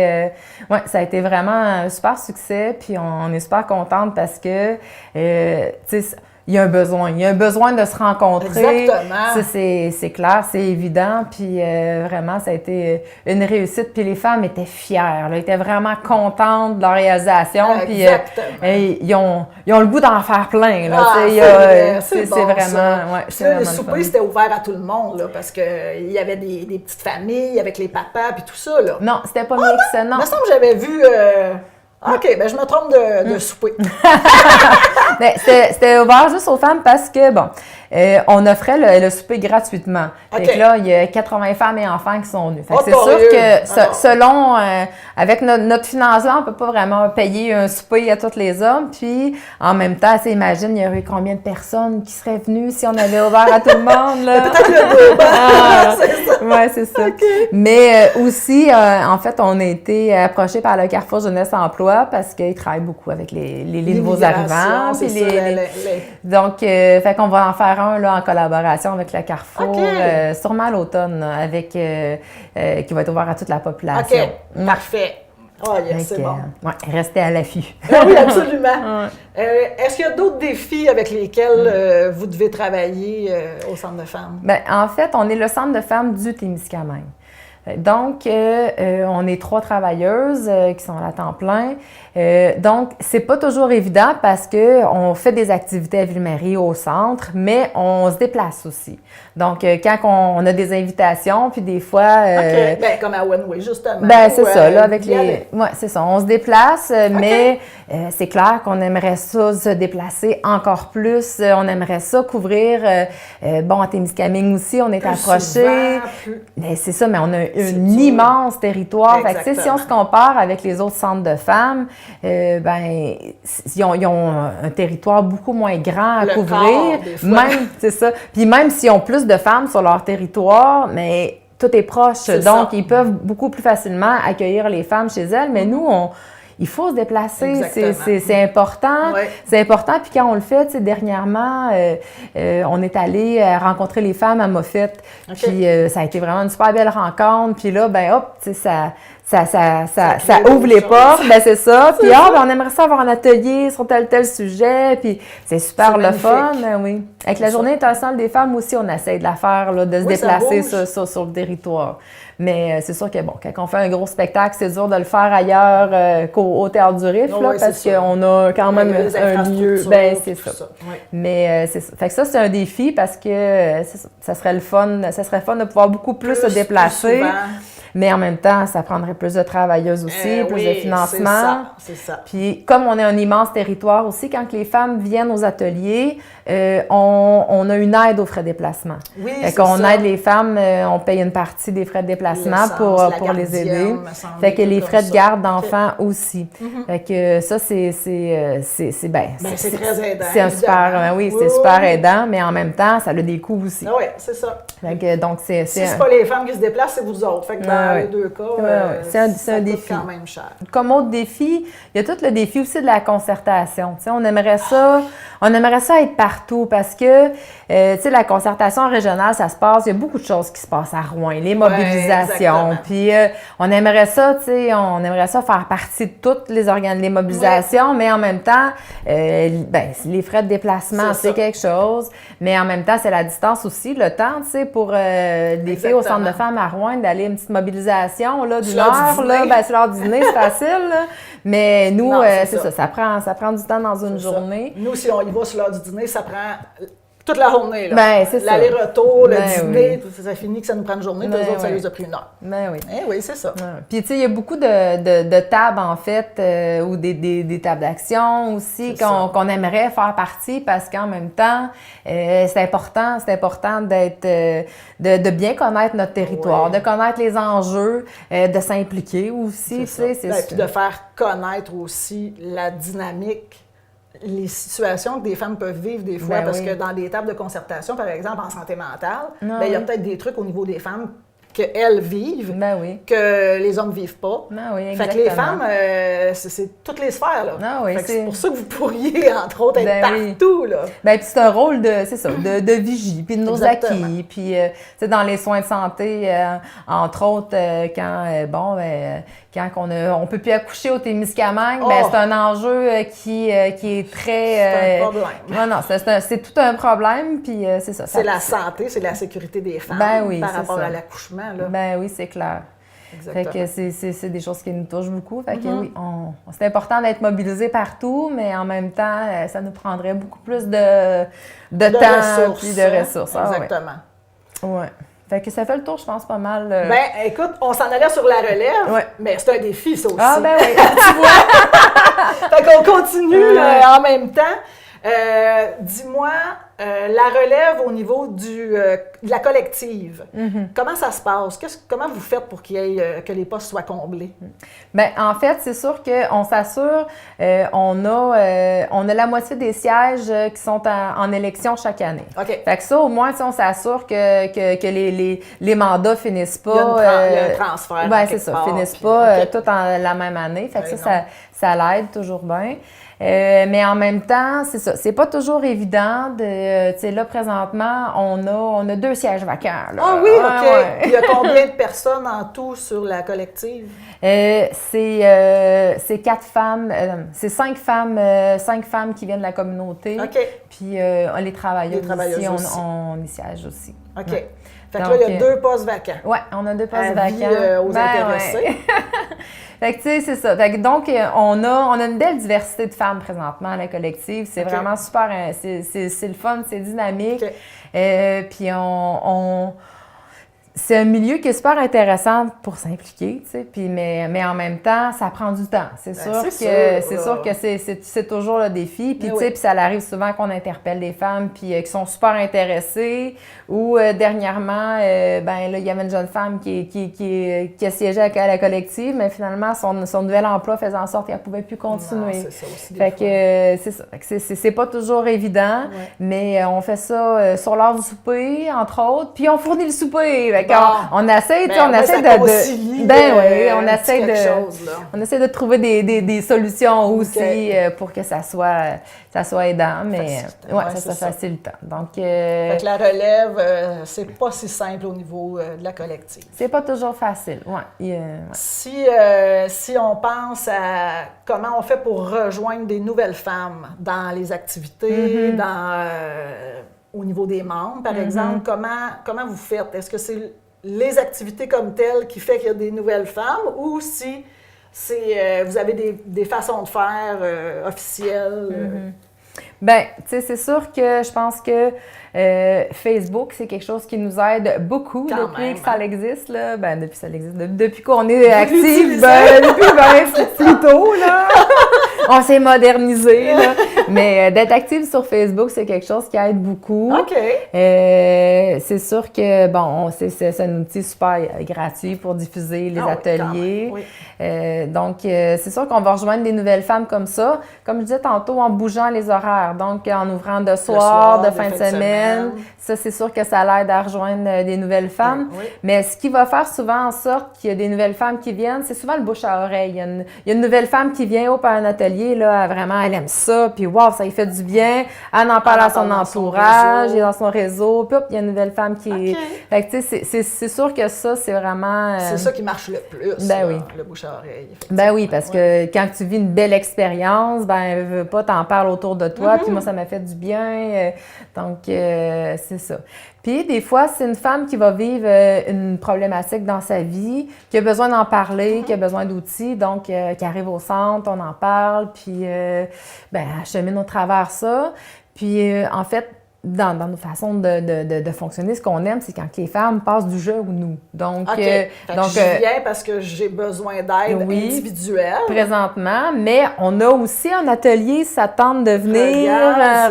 ça a été vraiment un super succès, puis on est super contente parce que, tu sais, il y a un besoin de se rencontrer. Exactement. Ça, c'est clair, c'est évident. Puis vraiment, ça a été une réussite. Puis les femmes étaient fières, là, étaient vraiment contentes de leur réalisation. Puis ils ont le goût d'en faire plein. Là, c'est vraiment. Ouais, le souper, c'était ouvert à tout le monde, là, parce qu'il y avait des petites familles avec les papas puis tout ça. Là. Non, c'était pas mixé, non. Il me semble que j'avais vu. OK, ben je me trompe de souper. Ben, c'était ouvert juste aux femmes parce que, bon, on offrait le souper gratuitement. Fait que là, il y a 80 femmes et enfants qui sont venus. Fait que c'est sûr que selon, avec notre financement, on peut pas vraiment payer un souper à tous les hommes. Puis, en même temps, imagine, il y aurait eu combien de personnes qui seraient venues si on avait ouvert à tout le monde, là. Peut-être le double. C'est ça. Ouais, c'est ça. Okay. Mais aussi, en fait, on a été approchés par le Carrefour Jeunesse Emploi parce qu'ils travaillent beaucoup avec les nouveaux arrivants. Donc, fait qu'on va en faire un là, en collaboration avec le Carrefour, sûrement à l'automne, avec qui va être ouvert à toute la population. OK, parfait. Oh yes, c'est bon. Ouais, restez à l'affût. Oui, absolument. Est-ce qu'il y a d'autres défis avec lesquels vous devez travailler au Centre de femmes? Bien, en fait, on est le Centre de femmes du Témiscamingue. Donc, on est 3 travailleuses qui sont à temps plein. Donc, c'est pas toujours évident parce que on fait des activités à Ville-Marie au centre, mais on se déplace aussi. Donc, quand on a des invitations, puis des fois... ben, comme à One Way, justement. Ben, c'est ça, là, avec les... Oui, c'est ça. On se déplace, mais c'est clair qu'on aimerait ça se déplacer encore plus. On aimerait ça couvrir... bon, à Témiscamingue aussi, on est approchés. Ben, c'est ça, mais on a un immense territoire. Fait que, si on se compare avec les autres centres de femmes, ben, ils ont un territoire beaucoup moins grand à couvrir. Même, c'est ça. Puis même s'ils ont plus de femmes sur leur territoire, mais tout est proche. Donc, ils peuvent beaucoup plus facilement accueillir les femmes chez elles. Mais nous, il faut se déplacer, Exactement. c'est important. Ouais. C'est important, puis quand on le fait, tu sais, dernièrement, on est allé rencontrer les femmes à Moffett, puis ça a été vraiment une super belle rencontre, puis là, ben hop, tu sais, ça ouvre les portes, ben c'est ça, puis ben, on aimerait ça avoir un atelier sur tel sujet, puis c'est super le fun, oui. Avec la Journée internationale des femmes aussi, on essaie de la faire, là, de se déplacer sur le territoire. Mais c'est sûr que, bon, quand on fait un gros spectacle, c'est dur de le faire ailleurs qu'au Théâtre du Riff, là, parce qu'on a quand même un lieu. Ben, c'est ça. Oui. Mais c'est ça. Fait que ça, c'est un défi parce que ça serait le fun. Ça serait fun de pouvoir beaucoup plus se déplacer. Mais en même temps, ça prendrait plus de travailleuses aussi, plus de financement. C'est ça. Puis comme on a un immense territoire aussi, quand les femmes viennent aux ateliers, on a une aide aux frais de déplacement. Oui, fait qu'on aide les femmes, on paye une partie des frais de déplacement pour les aider. Fait que les frais de garde d'enfants aussi. Fait que ça, c'est très aidant. C'est un super, c'est super aidant, mais en même temps, ça a des coûts aussi. Oui, c'est ça. Fait que, donc, si c'est pas les femmes qui se déplacent, c'est vous autres. Fait que dans les deux cas, c'est un défi. Quand même cher. Comme autre défi, il y a tout le défi aussi de la concertation. Tu sais, on aimerait ça être partout parce que, tu sais, la concertation régionale, ça se passe, il y a beaucoup de choses qui se passent à Rouen, les mobilisations. Puis, on aimerait ça, tu sais, faire partie de toutes les organes, les mobilisations, mais en même temps, les frais de déplacement, c'est quelque chose, mais en même temps, c'est la distance aussi, le temps, tu sais, pour les filles au Centre de femmes à Rouen, d'aller une petite mobilisation, là, d'une heure, là, ben, c'est l'heure du dîner, c'est facile, là. Mais nous, c'est ça, ça prend du temps dans une journée. Nous, si on y va sur l'heure du dîner, ça prend toute la journée, là. Ben, c'est ça. L'aller-retour, le dîner, ça finit que ça nous prend une journée, puis eux autres, ça nous a pris une heure. Ben oui. Oui, c'est ça. Puis, tu sais, il y a beaucoup de tables, en fait, ou des tables d'action aussi qu'on aimerait faire partie parce qu'en même temps, c'est important d'être, de bien connaître notre territoire, de connaître les enjeux, de s'impliquer aussi, tu sais. Puis de faire connaître aussi la dynamique, les situations que des femmes peuvent vivre des fois, parce que dans des tables de concertation, par exemple, en santé mentale, il y a peut-être des trucs au niveau des femmes qu'elles vivent, que les hommes ne vivent pas. Fait que les femmes, c'est toutes les sphères, là. C'est pour ça que vous pourriez, entre autres, être partout, là. Puis c'est un rôle de vigie, puis de nos acquis. Puis, tu sais, dans les soins de santé, entre autres, quand on peut plus accoucher au Témiscamingue, c'est un enjeu qui est très... c'est un problème. Non, c'est tout un problème, puis c'est ça. C'est la santé, c'est la sécurité des femmes par rapport à l'accouchement. Là. Ben oui, c'est clair. Exactement. Fait que c'est des choses qui nous touchent beaucoup. Fait que oui, c'est important d'être mobilisé partout, mais en même temps, ça nous prendrait beaucoup plus de temps et de ressources. Exactement. Ouais. Fait que ça fait le tour, je pense, pas mal. Ben, écoute, on s'en allait sur la relève, mais c'est un défi, ça aussi. Ah, ben oui, tu vois! Fait qu'on continue en même temps. Dis-moi, la relève au niveau de la collective, comment ça se passe? Comment vous faites pour que les postes soient comblés? Bien, en fait, c'est sûr qu'on s'assure, on a la moitié des sièges qui sont en élection chaque année. OK. Fait que ça, au moins, on s'assure que les mandats finissent pas. Il y a un transfert. Bien, c'est ça, finissent pas tout en la même année. Fait que ça l'aide toujours bien. Mais en même temps, c'est ça. C'est pas toujours évident de. Tu sais, là, présentement, on a 2 sièges vacants. Là. Ah oui, OK. Il y a combien de personnes en tout sur la collective? C'est 4 femmes. C'est 5 femmes qui viennent de la communauté. OK. Puis les travailleuses aussi, on y siège aussi. OK. Ouais. Fait que là, il y a 2 postes vacants. Oui, on a 2 postes vacants. Aux intéressés. Ouais. Fait que, tu sais, c'est ça. Fait que, donc, on a une belle diversité de femmes présentement à la collective. C'est vraiment super, c'est le fun, c'est dynamique. Puis c'est un milieu qui est super intéressant pour s'impliquer, tu sais, puis mais en même temps, ça prend du temps. C'est sûr que c'est toujours le défi. Puis tu sais, puis ça arrive souvent qu'on interpelle des femmes puis qui sont super intéressées. Ou dernièrement, là, il y avait une jeune femme qui a siégé à la collective, mais finalement son nouvel emploi faisait en sorte qu'elle ne pouvait plus continuer. Non, c'est ça aussi. Fait que c'est ça. Fait que c'est pas toujours évident, mais on fait ça sur l'heure du souper, entre autres. Puis on fournit le souper. Fait qu'on essaie, tu sais, on essaie on essaie de trouver des solutions aussi pour que ça soit aidant, mais ça soit facilitant. Donc, fait que la relève, c'est pas si simple au niveau de la collective. C'est pas toujours facile, Si on pense à comment on fait pour rejoindre des nouvelles femmes dans les activités, au niveau des membres, par exemple, comment vous faites? Est-ce que c'est les activités comme telles qui fait qu'il y a des nouvelles femmes ou si vous avez des façons de faire officielles? Bien, tu sais, c'est sûr que je pense que Facebook, c'est quelque chose qui nous aide beaucoup depuis que ça existe, là. Ben, depuis que ça existe, depuis qu'on est actif, depuis plus tôt, là. On s'est modernisé, là. Mais d'être actif sur Facebook, c'est quelque chose qui aide beaucoup. OK. C'est sûr que, bon, c'est un outil super gratuit pour diffuser les ateliers. Donc, c'est sûr qu'on va rejoindre des nouvelles femmes comme ça. Comme je disais tantôt, en bougeant les horaires. Donc, en ouvrant de soir, de fin de semaine. Ça, c'est sûr que ça l'aide à rejoindre des nouvelles femmes. Mais ce qui va faire souvent en sorte qu'il y a des nouvelles femmes qui viennent, c'est souvent le bouche à oreille. Il y a une nouvelle femme qui vient à un atelier, là, vraiment, elle aime ça, puis wow, ça lui fait du bien. Elle en parle à son entourage, et dans son réseau, puis hop, il y a une nouvelle femme qui... Fait que, tu sais, c'est sûr que ça, c'est vraiment... C'est ça qui marche le plus, le bouche à oreille. Ben oui, parce que quand tu vis une belle expérience, ben, veux pas, t'en parles autour de toi, puis moi, ça m'a fait du bien. Donc, c'est ça. Puis, des fois, c'est une femme qui va vivre une problématique dans sa vie, qui a besoin d'en parler, qui a besoin d'outils, donc qui arrive au centre, on en parle, puis elle chemine au travers ça. Puis, en fait, dans nos façons de fonctionner, ce qu'on aime, c'est quand les femmes passent du jeu au nous. Donc, je viens parce que j'ai besoin d'aide individuelle. Présentement, mais on a aussi un atelier, ça tente de venir,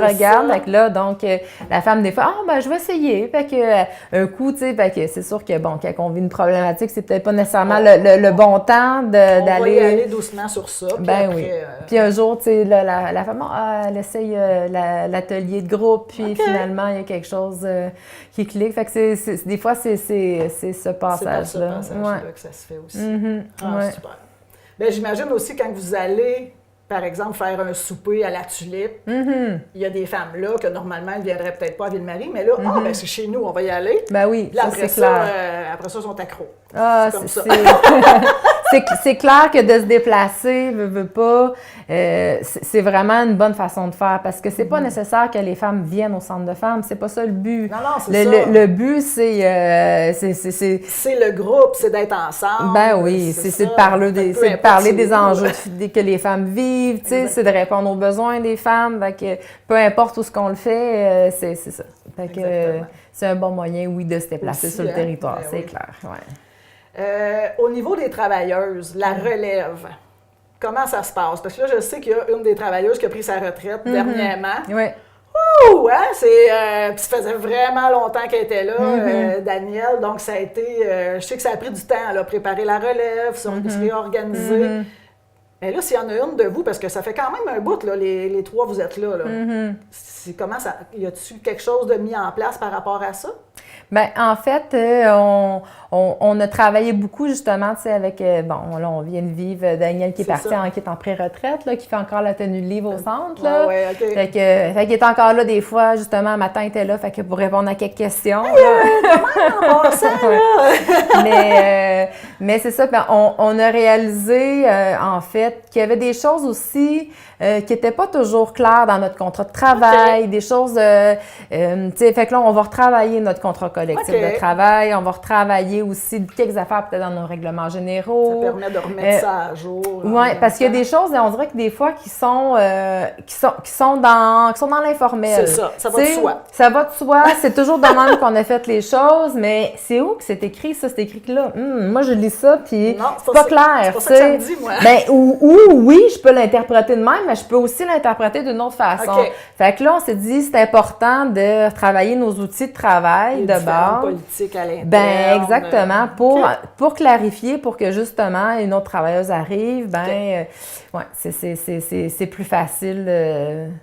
regarde. Fait que là, donc, la femme, des fois, je vais essayer. Fait que, un coup, tu sais, fait que c'est sûr que, bon, quand on vit une problématique, c'est peut-être pas nécessairement le bon temps d'aller. On va y aller doucement sur ça. Puis après, Puis un jour, tu sais, la femme, elle essaye l'atelier de groupe, puis finalement, il y a quelque chose qui clique. Fait que des fois, c'est ce passage-là. C'est par ce passage-là que ça se fait aussi. Super. Bien, j'imagine aussi quand vous allez, par exemple, faire un souper à la Tulipe, il y a des femmes là que normalement, elles ne viendraient peut-être pas à Ville-Marie, mais là, c'est chez nous, on va y aller. Ben oui, puis là, après ça, ils sont accros. C'est comme ça. C'est clair que de se déplacer, veut pas, c'est vraiment une bonne façon de faire parce que c'est pas nécessaire que les femmes viennent au centre de femmes, c'est pas ça le but. Non, c'est ça. Le but, c'est le groupe, c'est d'être ensemble. Ben oui, c'est de parler des enjeux que les femmes vivent, tu sais, c'est de répondre aux besoins des femmes, fait que peu importe où ce qu'on le fait, c'est ça. Fait que c'est un bon moyen, de se déplacer sur le territoire, c'est clair. Au niveau des travailleuses, la relève, comment ça se passe? Parce que là, je sais qu'il y a une des travailleuses qui a pris sa retraite dernièrement. Oui. Ouh, puis ça faisait vraiment longtemps qu'elle était là, Danielle. Donc, ça a été... je sais que ça a pris du temps. Elle a préparé la relève, se réorganiser. Mais là, s'il y en a une de vous, parce que ça fait quand même un bout, là, les trois, vous êtes là. Comment ça... Y a-t-il quelque chose de mis en place par rapport à ça? Bien, en fait, on a travaillé beaucoup, justement, tu sais, avec... là, on vient de vivre Daniel qui est parti, qui est en pré-retraite, là, qui fait encore la tenue de livre au centre, là. Fait qu'il est encore là des fois, justement, matin, il était là, fait que pour répondre à quelques questions. Comment en passant, là? Mais c'est ça, on a réalisé, en fait, qu'il y avait des choses aussi qui n'étaient pas toujours claires dans notre contrat de travail, des choses, tu sais, fait que là, on va retravailler notre contrat collectif de travail, on va retravailler aussi quelques affaires peut-être dans nos règlements généraux. Ça permet de remettre ça à jour. Oui, parce qu'il y a des choses, on dirait que des fois, qui sont dans l'informel. C'est ça, ça va de soi. Ça va de soi, c'est toujours de même qu'on a fait les choses, mais c'est où que c'est écrit, ça? C'est écrit que là, moi, je lis ça, puis Non, c'est pas clair. C'est pas ça que ça me dit, moi. Ben, ou oui, je peux l'interpréter de même, mais je peux aussi l'interpréter d'une autre façon. OK. Fait que là, on s'est dit, c'est important de travailler nos outils de travail Les de différentes base. politiques à l'interne. Ben exactement, OK. pour clarifier, pour que justement une autre travailleuse arrive, ben ouais, c'est plus facile.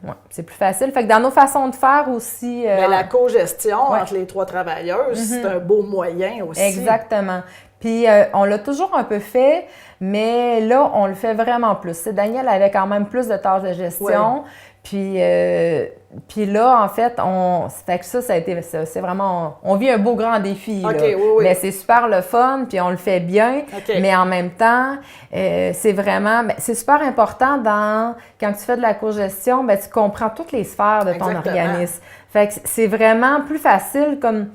Ouais, c'est plus facile. Fait que dans nos façons de faire aussi. Ben, la co-gestion Ouais. entre les 3 travailleuses, c'est un beau moyen aussi. Exactement. Puis on l'a toujours un peu fait, mais là, on le fait vraiment plus. C'est Daniel avait quand même plus de tâches de gestion. Puis là, en fait, fait que ça a été, c'est vraiment, on vit un beau grand défi. OK, là. oui. Mais c'est super le fun, puis on le fait bien. OK. Mais en même temps, c'est vraiment, c'est super important quand tu fais de la co-gestion, ben, tu comprends toutes les sphères de ton Exactement. organisme. Fait que c'est vraiment plus facile comme.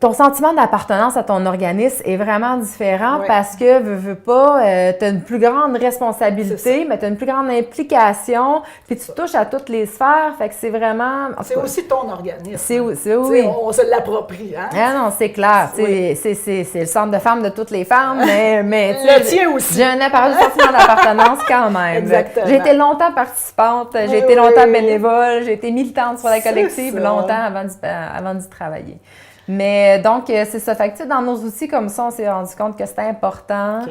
Ton sentiment d'appartenance à ton organisme est vraiment différent Ouais. parce que, veux pas, tu as une plus grande responsabilité, mais tu as une plus grande implication, puis tu touches à toutes les sphères, fait que c'est vraiment... C'est aussi ton organisme. C'est Tu sais, oui. on se l'approprie, hein? Ah non, c'est clair. Oui. C'est le centre de femmes de toutes les femmes, mais tu Le sais, tien aussi. j'ai un appareil de sentiment d'appartenance quand même. Exactement. J'ai été longtemps participante, j'ai Oui, été longtemps oui. bénévole, j'ai été militante sur la C'est collective ça. longtemps avant d'y travailler. Mais donc, c'est ça. Fait que, tu sais, dans nos outils comme ça, on s'est rendu compte que c'était important. OK.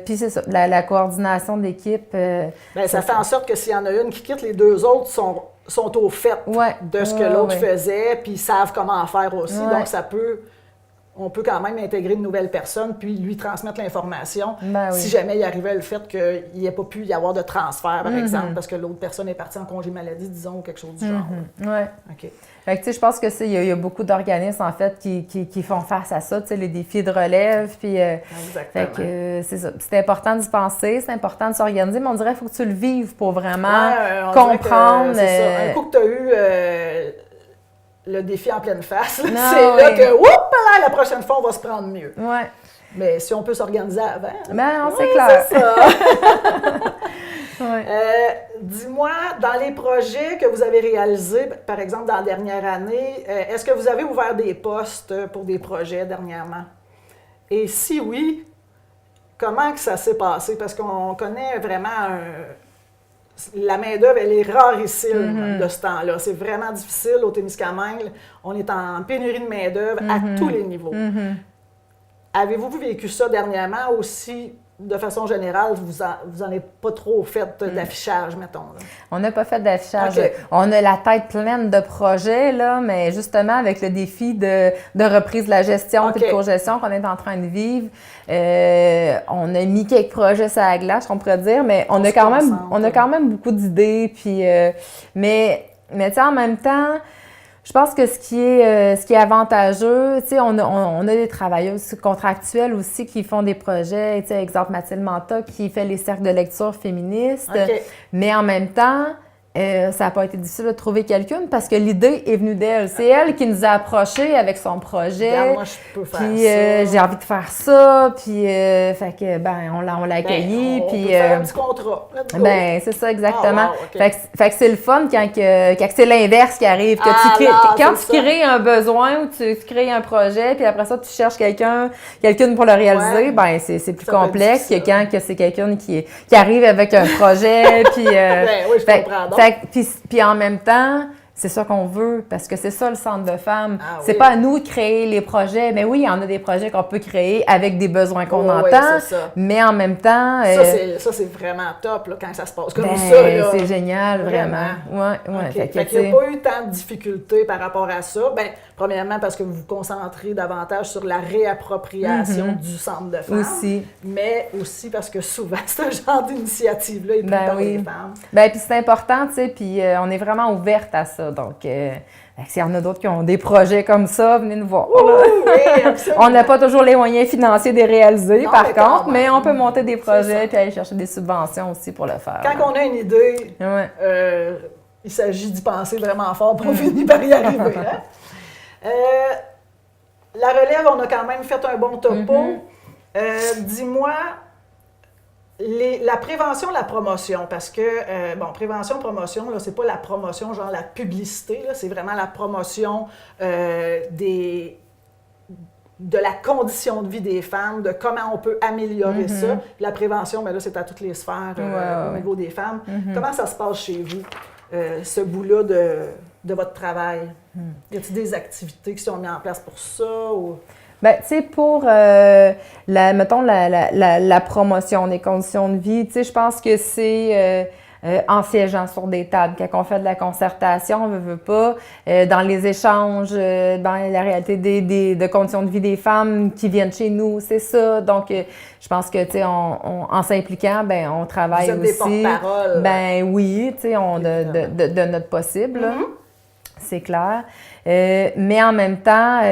Puis c'est ça, la coordination d'équipe. Ben, ça fait en sorte que s'il y en a une qui quitte, les 2 autres sont au fait Ouais. de ce que Ouais, l'autre ouais. faisait, puis ils savent comment faire aussi. Ouais. Donc, on peut quand même intégrer une nouvelle personne, puis lui transmettre l'information Ben oui. si jamais il arrivait le fait qu'il n'ait pas pu y avoir de transfert, Mm-hmm. par exemple, parce que l'autre personne est partie en congé maladie, disons, ou quelque chose du genre. Ouais. OK. Fait que, tu sais, je pense que il y a beaucoup d'organismes, en fait, qui font face à ça, tu sais, les défis de relève, puis... Exactement. fait que, c'est ça. C'est important d'y penser, c'est important de s'organiser, mais on dirait qu'il faut que tu le vives pour vraiment Ouais, on dirait que, comprendre... c'est ça. Un coup que tu as eu le défi en pleine face, là, Non, c'est là oui. que, oups, là, la prochaine fois, on va se prendre mieux. Ouais. Mais si on peut s'organiser avant. Ben, non, c'est ouais, clair. c'est ça. Ouais. Dis-moi, dans les projets que vous avez réalisés, par exemple dans la dernière année, est-ce que vous avez ouvert des postes pour des projets dernièrement? Et si oui, comment que ça s'est passé? Parce qu'on connaît vraiment la main-d'œuvre, elle est rarissime de ce temps-là. C'est vraiment difficile au Témiscamingue. On est en pénurie de main-d'œuvre à tous les niveaux. Avez-vous vécu ça dernièrement aussi? De façon générale, vous en avez pas trop fait d'affichage, mettons. Là. On n'a pas fait d'affichage. OK. On a la tête pleine de projets, là, mais justement, avec le défi de reprise de la gestion et OK. de co-gestion qu'on est en train de vivre, on a mis quelques projets sur la glace, on pourrait dire, mais on a quand même beaucoup d'idées. Puis, mais tu sais, en même temps, je pense que ce qui est avantageux, tu sais, on a des travailleuses contractuelles aussi qui font des projets, tu sais, exemple Mathilde Manta qui fait les cercles de lecture féministes, OK. mais en même temps, ça n'a pas été difficile de trouver quelqu'un parce que l'idée est venue d'elle. C'est elle qui nous a approchés avec son projet. Regarde, moi, je peux faire Puis ça. j'ai envie de faire ça, puis fait que ben on l'a accueilli, Ben, on puis peut faire un petit contrat. Let's go. ben c'est ça exactement. Ah, wow, OK. Fait que c'est le fun quand c'est l'inverse qui arrive, que Ah, tu crées, non, quand c'est tu ça. crées un besoin ou tu crées un projet, puis après ça tu cherches quelqu'une pour le réaliser, Ouais. ben c'est plus Ça peut être complexe que difficile. quand que c'est quelqu'un qui arrive avec un projet, puis Ben oui, je comprends donc. puis en même temps, c'est ça qu'on veut, parce que c'est ça le centre de femmes. Ah, c'est oui. pas à nous de créer les projets, mais oui, il y en a des projets qu'on peut créer avec des besoins qu'on Oh, oui, entend, c'est ça. mais en même temps... Ça, c'est vraiment top là, quand ça se passe comme ben, ça. Là. c'est génial, vraiment. Ouais. OK. Fait que, Fait qu'il n'y tu sais, a pas eu tant de difficultés par rapport à ça. Ben, premièrement, parce que vous vous concentrez davantage sur la réappropriation du centre de femmes. Aussi. Mais aussi parce que souvent, ce genre d'initiative-là est pris Ben par oui. les femmes. Ben, puis c'est important, tu sais, puis on est vraiment ouverte à ça. Donc, s'il y en a d'autres qui ont des projets comme ça, venez nous voir. là. Oui, absolument. On n'a pas toujours les moyens financiers de les réaliser, Non, par mais quand contre, même. mais on peut monter des C'est ça. projets puis aller chercher des subventions aussi pour le faire. Quand on a une idée, Ouais. il s'agit d'y penser vraiment fort pour finir par y arriver. Hein? La relève, on a quand même fait un bon topo. Dis-moi, la prévention, la promotion, parce que, prévention, promotion, là, c'est pas la promotion, genre la publicité, là, c'est vraiment la promotion de la condition de vie des femmes, de comment on peut améliorer ça. Puis la prévention, bien là, c'est à toutes les sphères au niveau des femmes. Comment ça se passe chez vous, ce bout-là de votre travail? Y a-t-il des activités qui sont mises en place pour ça? Ou... Bien, tu sais, pour, mettons, la promotion des conditions de vie, tu sais, je pense que c'est en siégeant sur des tables, quand on fait de la concertation, on veut pas, dans les échanges, dans la réalité de conditions de vie des femmes qui viennent chez nous, c'est ça. Donc, je pense que, tu sais, en s'impliquant, ben on travaille vous êtes aussi. Des porte-paroles. Ben oui, tu sais, de notre possible, là. C'est clair. Mais en même temps,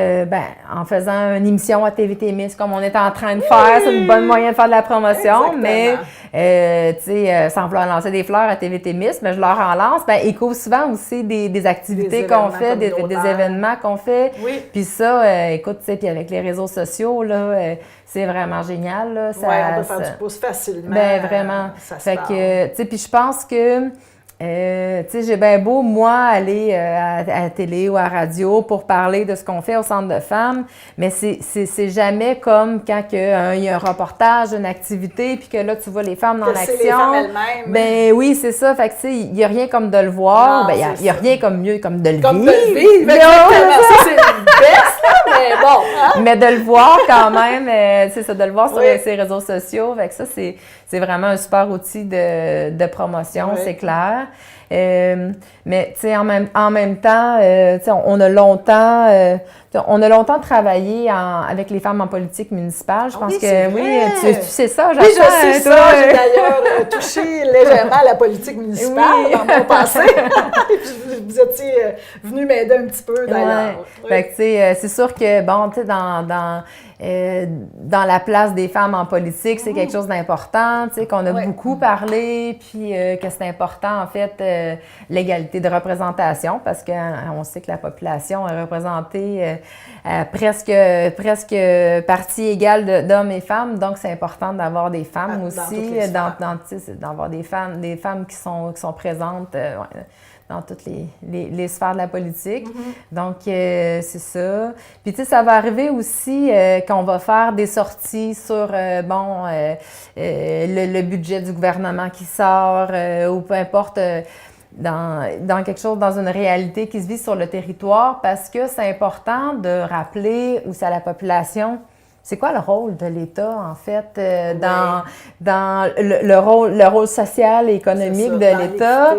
en faisant une émission à TVT Miss, comme on est en train de faire, c'est un bon moyen de faire de la promotion. Exactement. Mais, tu sais, sans vouloir lancer des fleurs à TVT Miss, mais je leur en lance, ils couvrent souvent aussi des activités qu'on fait, des événements qu'on fait. Oui. Puis ça, écoute, tu sais, puis avec les réseaux sociaux, là, c'est vraiment génial. Là, on peut faire du pouce facilement. Ben vraiment. Ça se fait parle. que, tu sais, puis je pense que tu sais, j'ai bien beau, moi, aller à la télé ou à la radio pour parler de ce qu'on fait au Centre de femmes, mais c'est jamais comme quand il y a un reportage, une activité, puis que là, tu vois les femmes dans l'action. C'est les femmes elles-mêmes. Ben oui, c'est ça. Fait que, tu sais, il n'y a rien comme de le voir. Non, il n'y a rien comme mieux comme de le comme vivre. de le vivre. Exactement. Ça, c'est le best, là, mais bon. Hein? Mais de le voir quand même, c'est ça, de le voir sur ses réseaux sociaux. Fait que ça, c'est vraiment un super outil de promotion, c'est clair. Mais tu sais, en même temps, tu sais, on a longtemps travaillé avec les femmes en politique municipale. Je pense que tu sais ça, J'attends. Oui, je sais ça. J'ai d'ailleurs touché légèrement à la politique municipale dans mon passé. Vous étiez venu m'aider un petit peu d'ailleurs. Oui. Fait que tu sais, c'est sûr que bon, tu sais, dans la place des femmes en politique, c'est quelque chose d'important, tu sais, qu'on a beaucoup parlé, puis que c'est important, en fait, l'égalité de représentation, parce qu'on sait que la population est représentée à presque partie égale d'hommes et femmes, donc c'est important d'avoir des femmes aussi, d'avoir des femmes qui sont présentes dans toutes les sphères de la politique. Donc, c'est ça. Puis, tu sais, ça va arriver aussi qu'on va faire des sorties sur, le budget du gouvernement qui sort, ou peu importe, dans quelque chose, dans une réalité qui se vit sur le territoire, parce que c'est important de rappeler aussi à la population c'est quoi le rôle de l'État, en fait, dans le rôle social et économique de l'État,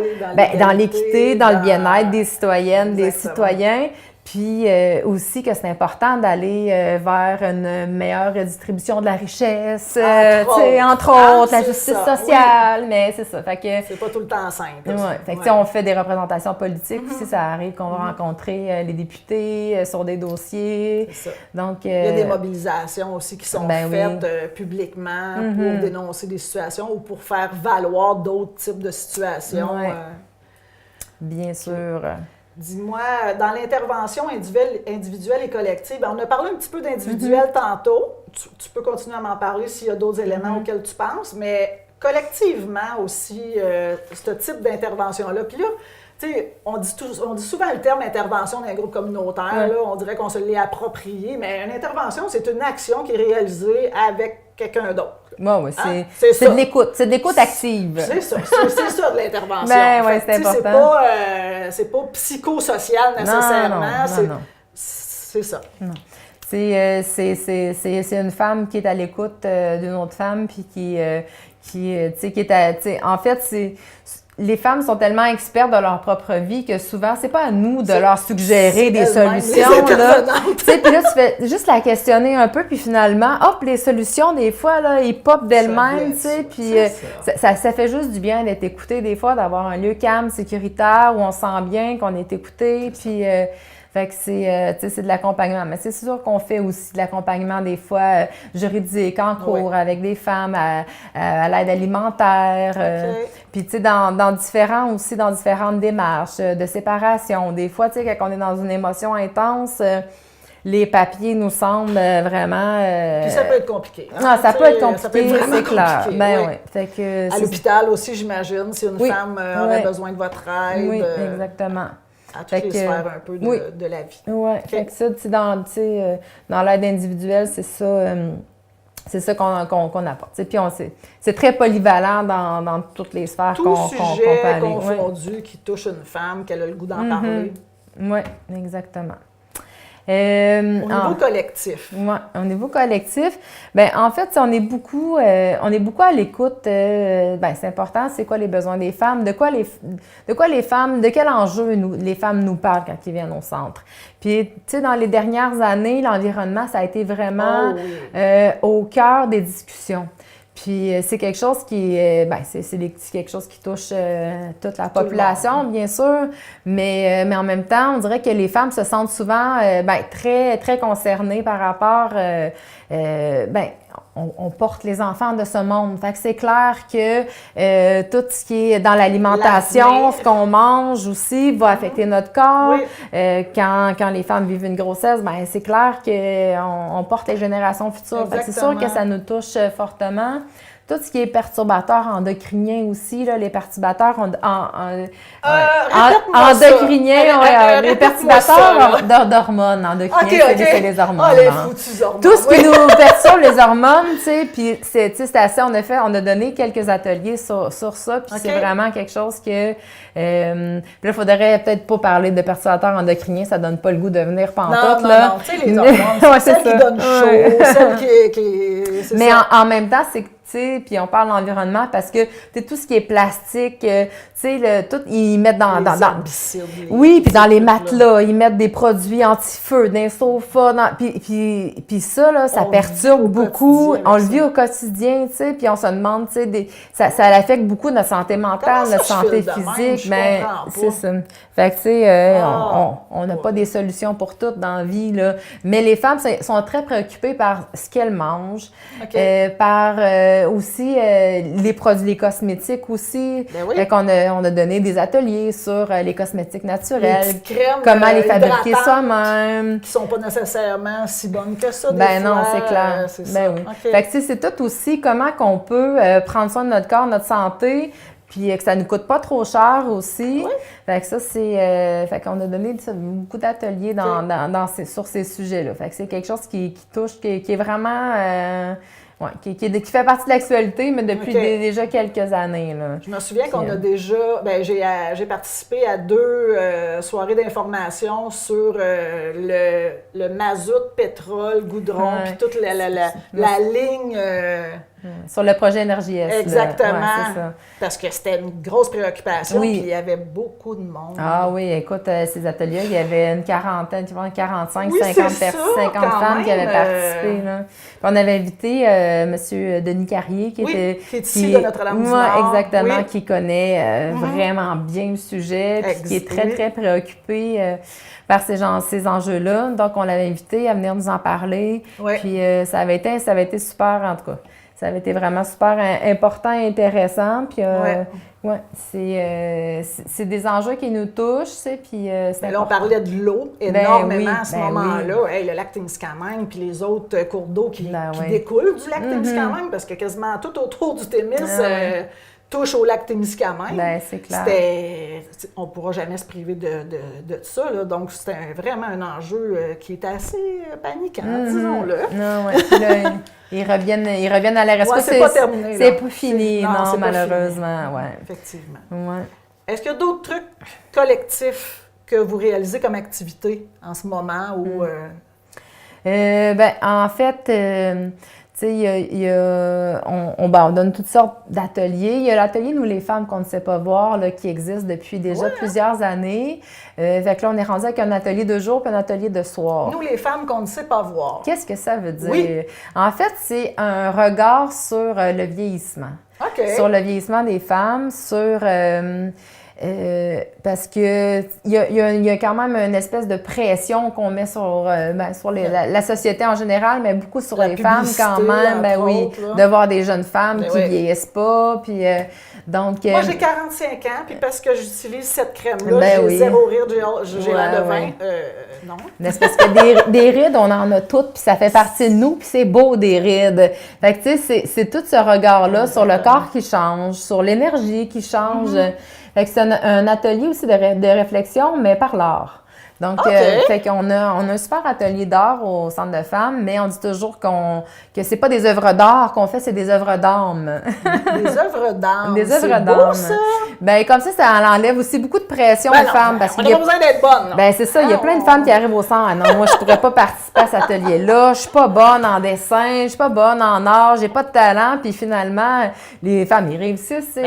dans l'équité, dans le bien-être des citoyennes, des citoyens, puis aussi que c'est important d'aller vers une meilleure redistribution de la richesse, entre autres, la justice sociale, mais c'est ça. Fait que c'est pas tout le temps simple. Fait que on fait des représentations politiques aussi, ça arrive qu'on va rencontrer les députés sur des dossiers. C'est ça. Donc, il y a des mobilisations aussi qui sont faites publiquement pour dénoncer des situations ou pour faire valoir d'autres types de situations. Bien sûr. Dis-moi, dans l'intervention individuelle et collective, on a parlé un petit peu d'individuel tantôt. Tu peux continuer à m'en parler s'il y a d'autres éléments auxquels tu penses, mais collectivement aussi, ce type d'intervention-là. Puis là, tu sais, on dit souvent le terme intervention d'un groupe communautaire, là, on dirait qu'on se l'est approprié, mais une intervention, c'est une action qui est réalisée avec quelqu'un d'autre. Oui, c'est de l'écoute. C'est de l'écoute active. C'est ça. C'est ça de l'intervention. C'est important. C'est pas psychosocial nécessairement. Non. C'est ça. Non. C'est une femme qui est à l'écoute d'une autre femme, puis qui est en fait, les femmes sont tellement expertes de leur propre vie que souvent, c'est pas à nous de leur suggérer des solutions. Puis là, tu fais juste la questionner un peu, puis finalement, hop, les solutions, des fois, là, ils popent d'elles-mêmes, tu sais. Puis ça fait juste du bien d'être écouté, des fois, d'avoir un lieu calme, sécuritaire, où on sent bien qu'on est écouté. Puis, fait que c'est de l'accompagnement. Mais c'est sûr qu'on fait aussi de l'accompagnement des fois juridique, en cours, avec des femmes, à l'aide alimentaire. Puis, tu sais, dans différentes démarches de séparation. Des fois, tu sais, quand on est dans une émotion intense, les papiers nous semblent vraiment... Puis ça peut être compliqué. Hein? Ça peut être compliqué, c'est clair. Fait que, à l'hôpital aussi, j'imagine, si une femme aurait besoin de votre aide. Oui, exactement. À toutes les sphères un peu de la vie. Oui, fait que ça, dans l'aide individuelle, c'est ça qu'on apporte. Puis c'est très polyvalent dans toutes les sphères qu'on peut aller. Tout sujet confondu qui touche une femme, qu'elle a le goût d'en parler. Oui, exactement. Au niveau collectif. Oui, au niveau collectif, bien, en fait, on est beaucoup à l'écoute. C'est important, c'est quoi les besoins des femmes, de quoi les femmes, de quel enjeu les femmes nous parlent quand ils viennent au centre. Puis, tu sais, dans les dernières années, l'environnement, ça a été vraiment au cœur des discussions. Puis c'est quelque chose qui c'est quelque chose qui touche toute la population, bien sûr, mais en même temps, on dirait que les femmes se sentent souvent très, très concernées par rapport on porte les enfants de ce monde. Fait que c'est clair que tout ce qui est dans l'alimentation, ce qu'on mange aussi, va affecter notre corps. Oui. Quand les femmes vivent une grossesse, c'est clair qu'on porte les générations futures. Fait que c'est sûr que ça nous touche fortement. Tout ce qui est perturbateurs endocriniens aussi, là, les perturbateurs endocriniens, les perturbateurs d'hormones endocriniens, c'est les hormones. Les foutues hormones. Tout ce qui nous perturbe les hormones, tu sais, puis c'est assez, on a donné quelques ateliers sur ça, puis c'est vraiment quelque chose que, là, il faudrait peut-être pas parler de perturbateurs endocriniens, ça donne pas le goût de venir pantoute, là. Non, tu sais, les hormones, c'est celles qui donnent chaud, celles qui mais en même temps, c'est puis on parle d'environnement parce que tout ce qui est plastique, tout ils mettent dans oui, puis dans les matelas, ils mettent des produits anti-feu, dans les sofas, puis ça là, ça perturbe beaucoup, on le vit au quotidien, puis on se demande, ça affecte beaucoup notre santé mentale, notre santé physique, mais c'est ça. Fait que on n'a pas des solutions pour tout dans la vie là, mais les femmes sont très préoccupées par ce qu'elles mangent, par aussi les produits cosmétiques aussi. Fait qu'on on a donné des ateliers sur les cosmétiques naturels, les crèmes, comment les fabriquer soi-même. Qui sont pas nécessairement si bonnes que ça. Non, c'est clair. Oui. Okay. Fait que c'est tout aussi comment qu'on peut prendre soin de notre corps, notre santé, puis que ça ne nous coûte pas trop cher aussi. Oui. Fait que ça, fait qu'on a donné beaucoup d'ateliers sur ces sujets-là. Fait que c'est quelque chose qui touche, qui est vraiment... qui fait partie de l'actualité, mais depuis déjà quelques années. Là. Je me souviens qu'on a déjà... j'ai participé à 2 soirées d'information sur le mazout, pétrole, goudron, puis toute la ligne... sur le projet Énergie-S. Exactement. C'est ça. Parce que c'était une grosse préoccupation, puis il y avait beaucoup de monde. Ah oui, écoute, ces ateliers, il y avait une quarantaine, 45, 50 femmes qui avaient participé. Là. Puis on avait invité M. Denis Carrier, qui est ici de Notre-Dame-du-Nord. Exactement, qui connaît vraiment bien le sujet, puis qui est très, très préoccupé par ces enjeux-là. Donc, on l'avait invité à venir nous en parler. Oui. Puis ça avait été super, en tout cas. Ça avait été vraiment super important et intéressant. Puis, c'est des enjeux qui nous touchent, puis c'est là, on parlait de l'eau énormément à ce moment-là. Oui. Hey, le lac Témiscamingue, puis les autres cours d'eau qui découlent du lac Témiscamingue, parce que quasiment tout autour du Témis touche au lac Témiscamingue. C'est clair. On ne pourra jamais se priver de ça. Là. Donc, c'était vraiment un enjeu qui était assez paniquant, disons-le. Non, là, ils reviennent à la rescousse. C'est pas terminé. C'est pas fini, non, malheureusement. Ouais. Effectivement. Ouais. Est-ce qu'il y a d'autres trucs collectifs que vous réalisez comme activité en ce moment? Ou, en fait... on donne toutes sortes d'ateliers. Il y a l'atelier Nous les femmes qu'on ne sait pas voir là, qui existe depuis déjà plusieurs années. Fait que là, on est rendu avec un atelier de jour et un atelier de soir. Nous les femmes qu'on ne sait pas voir. Qu'est-ce que ça veut dire? Oui. En fait, c'est un regard sur le vieillissement. Sur le vieillissement des femmes, sur... parce que il y a quand même une espèce de pression qu'on met sur la société en général, mais beaucoup sur les femmes quand même, de voir des jeunes femmes qui vieillissent pas, puis donc... Moi, j'ai 45 ans, puis parce que j'utilise cette crème-là, j'ai zéro ride, j'ai l'air de vin. Non. Mais c'est parce que des rides, on en a toutes, puis ça fait partie de nous, puis c'est beau des rides. Fait que tu sais, c'est tout ce regard-là sur le corps qui change, sur l'énergie qui change. Fait que c'est un atelier aussi de réflexion, mais par l'art. Donc, fait qu'on a un super atelier d'art au Centre de femmes, mais on dit toujours que c'est pas des œuvres d'art qu'on fait, c'est des œuvres d'âme. Des œuvres d'âme. Des œuvres c'est d'âme. beau, ça? Ben comme ça enlève aussi beaucoup de pression aux femmes. Parce on qu'il n'a pas besoin d'être bonne. Ben c'est ça, il y a plein de femmes qui arrivent au centre. Ah non, moi, je pourrais pas participer à cet atelier-là. Je suis pas bonne en dessin, je suis pas bonne en art, j'ai pas de talent. Puis finalement, les femmes, ils réussissent.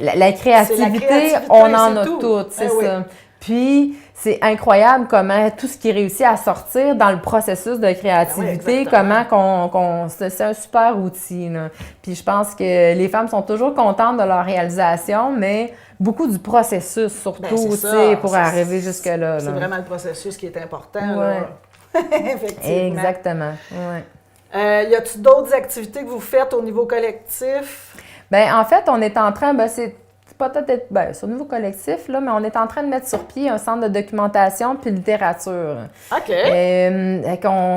La créativité, on en a toutes, c'est ça. Puis, c'est incroyable comment tout ce qui réussit à sortir dans le processus de créativité, c'est un super outil. Là. Puis je pense que les femmes sont toujours contentes de leur réalisation, mais beaucoup du processus surtout aussi pour arriver jusque-là. C'est vraiment le processus qui est important. Ouais. Là. Effectivement. Exactement. Ouais. Y a-t-il d'autres activités que vous faites au niveau collectif? Bien, en fait, on est en train, c'est peut-être sur le niveau collectif, là, mais on est en train de mettre sur pied un centre de documentation puis littérature. OK.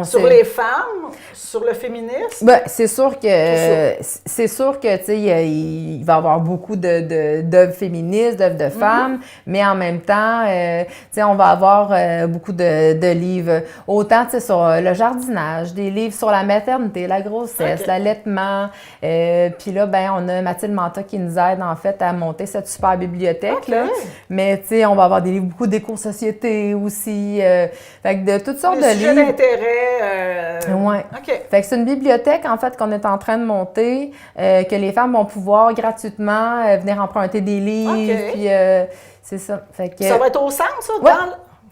Sur les femmes, sur le féminisme? Ben, c'est sûr que tu sais, il va y avoir beaucoup d'œuvres féministes, d'œuvres de femmes, mais en même temps, tu sais, on va avoir beaucoup de livres, autant tu sais, sur le jardinage, des livres sur la maternité, la grossesse, l'allaitement. Puis là, ben, on a Mathilde Manta qui nous aide en fait à monter cette super bibliothèque. Là. Mais tu sais, on va avoir des livres, beaucoup d'éco-société aussi. Fait que de toutes sortes de livres. Sujet d'intérêt. Ouais. OK. Fait que c'est une bibliothèque, en fait, qu'on est en train de monter, que les femmes vont pouvoir gratuitement venir emprunter des livres. Puis c'est ça. Fait que, ça va être au centre, ça,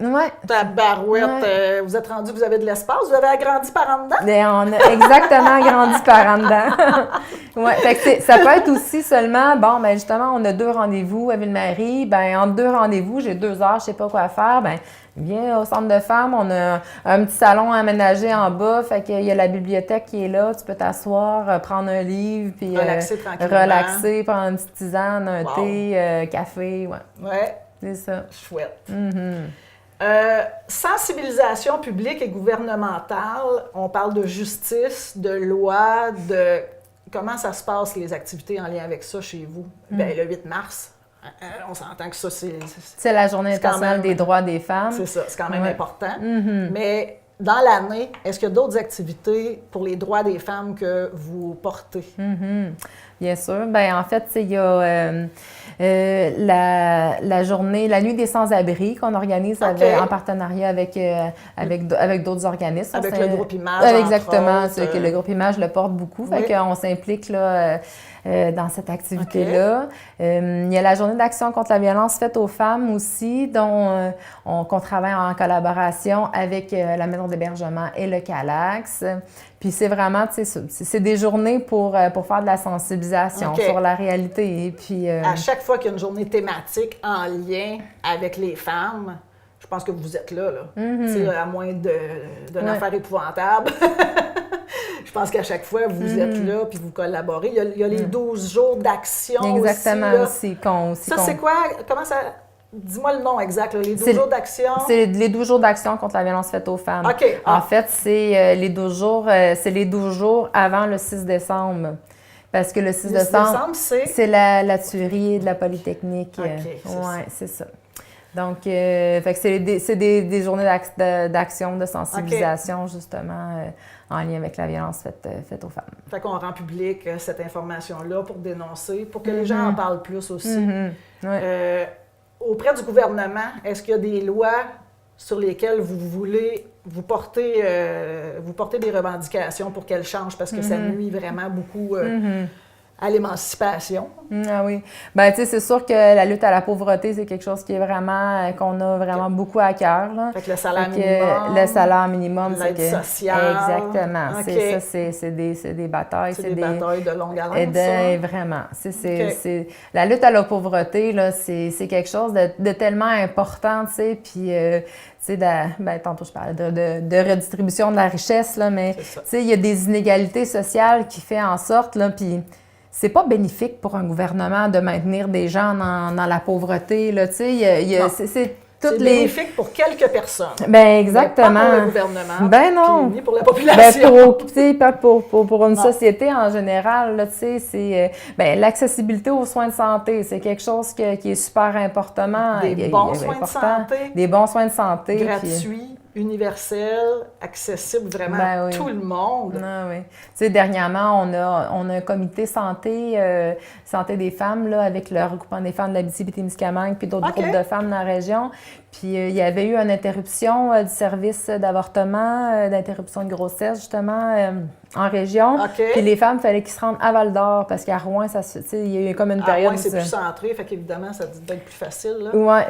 Ouais. Ta barouette, vous êtes rendu, vous avez de l'espace, vous avez agrandi par en dedans? Bien, on a exactement agrandi par en dedans. Ouais, fait que ça peut être aussi seulement, bon, ben justement, on a 2 rendez-vous à Ville-Marie, ben entre 2 rendez-vous, j'ai 2 heures, je sais pas quoi faire, ben viens au centre de femmes, on a un petit salon aménagé en bas, fait qu'il y a la bibliothèque qui est là, tu peux t'asseoir, prendre un livre, puis relaxer, prendre une petite tisane, un thé, café, Ouais. C'est ça. Chouette. Mm-hmm. Sensibilisation publique et gouvernementale, on parle de justice, de loi, de... Comment ça se passe, les activités en lien avec ça chez vous? Bien, le 8 mars, on s'entend que ça, c'est la Journée internationale des droits des femmes. C'est ça, c'est quand même important. Mm-hmm. Mais dans l'année, est-ce qu'il y a d'autres activités pour les droits des femmes que vous portez? Mm-hmm. Bien sûr. Bien, en fait, il y a la journée, la nuit des sans-abri qu'on organise en partenariat avec d'autres organismes. Avec le groupe Image, exactement. Que le groupe Image le porte beaucoup. Fait qu'on s'implique là, dans cette activité-là. Il y a la journée d'action contre la violence faite aux femmes aussi, dont qu'on travaille en collaboration avec la Maison d'hébergement et le Calax. Puis c'est vraiment, tu sais, c'est des journées pour faire de la sensibilisation sur la réalité. Et puis, à chaque fois qu'il y a une journée thématique en lien avec les femmes, je pense que vous êtes là. Mm-hmm. Tu sais, à moins d'une affaire épouvantable. Je pense qu'à chaque fois, vous êtes là puis vous collaborez. Il y a les 12 jours d'action exactement aussi. Ça, c'est quoi? Comment ça... Dis-moi le nom exact, là, les 12 jours d'action. C'est les 12 jours d'action contre la violence faite aux femmes. OK. En fait, c'est les 12 jours avant le 6 décembre. Parce que le 6 décembre, c'est la tuerie de la Polytechnique. C'est ça. Donc, fait que c'est des journées d'action, de sensibilisation, justement, en lien avec la violence faite aux femmes. Fait qu'on rend public cette information-là pour dénoncer, pour que les gens en parlent plus aussi. Auprès du gouvernement, est-ce qu'il y a des lois sur lesquelles vous portez des revendications pour qu'elles changent parce que ça nuit vraiment beaucoup à l'émancipation? Ah oui. Bien, tu sais, c'est sûr que la lutte à la pauvreté, c'est quelque chose qui est vraiment, qu'on a vraiment beaucoup à cœur. Là. Fait que le salaire minimum. Le salaire minimum, c'est que... sociale. Exactement. C'est des batailles. C'est des batailles de longue haleine, Vraiment. La lutte à la pauvreté, là, c'est quelque chose de tellement important, tu sais, puis... tantôt je parlais de redistribution de la richesse, là, mais il y a des inégalités sociales qui font en sorte, là, puis c'est pas bénéfique pour un gouvernement de maintenir des gens dans la pauvreté, là, C'est bénéfique pour quelques personnes. Ben exactement. Mais pas pour le gouvernement. Ben non. Ni pour la population. Ben pour une société en général, là, tu sais, c'est l'accessibilité aux soins de santé, c'est quelque chose qui est super important. Des bons soins de santé. Des bons soins de santé. Gratuits. Universel, accessible vraiment à tout le monde. Ah, oui. Tu sais, dernièrement, on a un comité santé des femmes là, avec le regroupement des femmes de l'Abitibi-Témiscamingue puis d'autres groupes de femmes dans la région. Puis il y avait eu une interruption du service d'avortement, d'interruption de grossesse, justement, en région. Puis les femmes, il fallait qu'ils se rendent à Val-d'Or parce qu'à Rouen, il y a eu comme une période... À Rouen, c'est plus centré, fait qu'évidemment, ça doit être plus facile. Oui,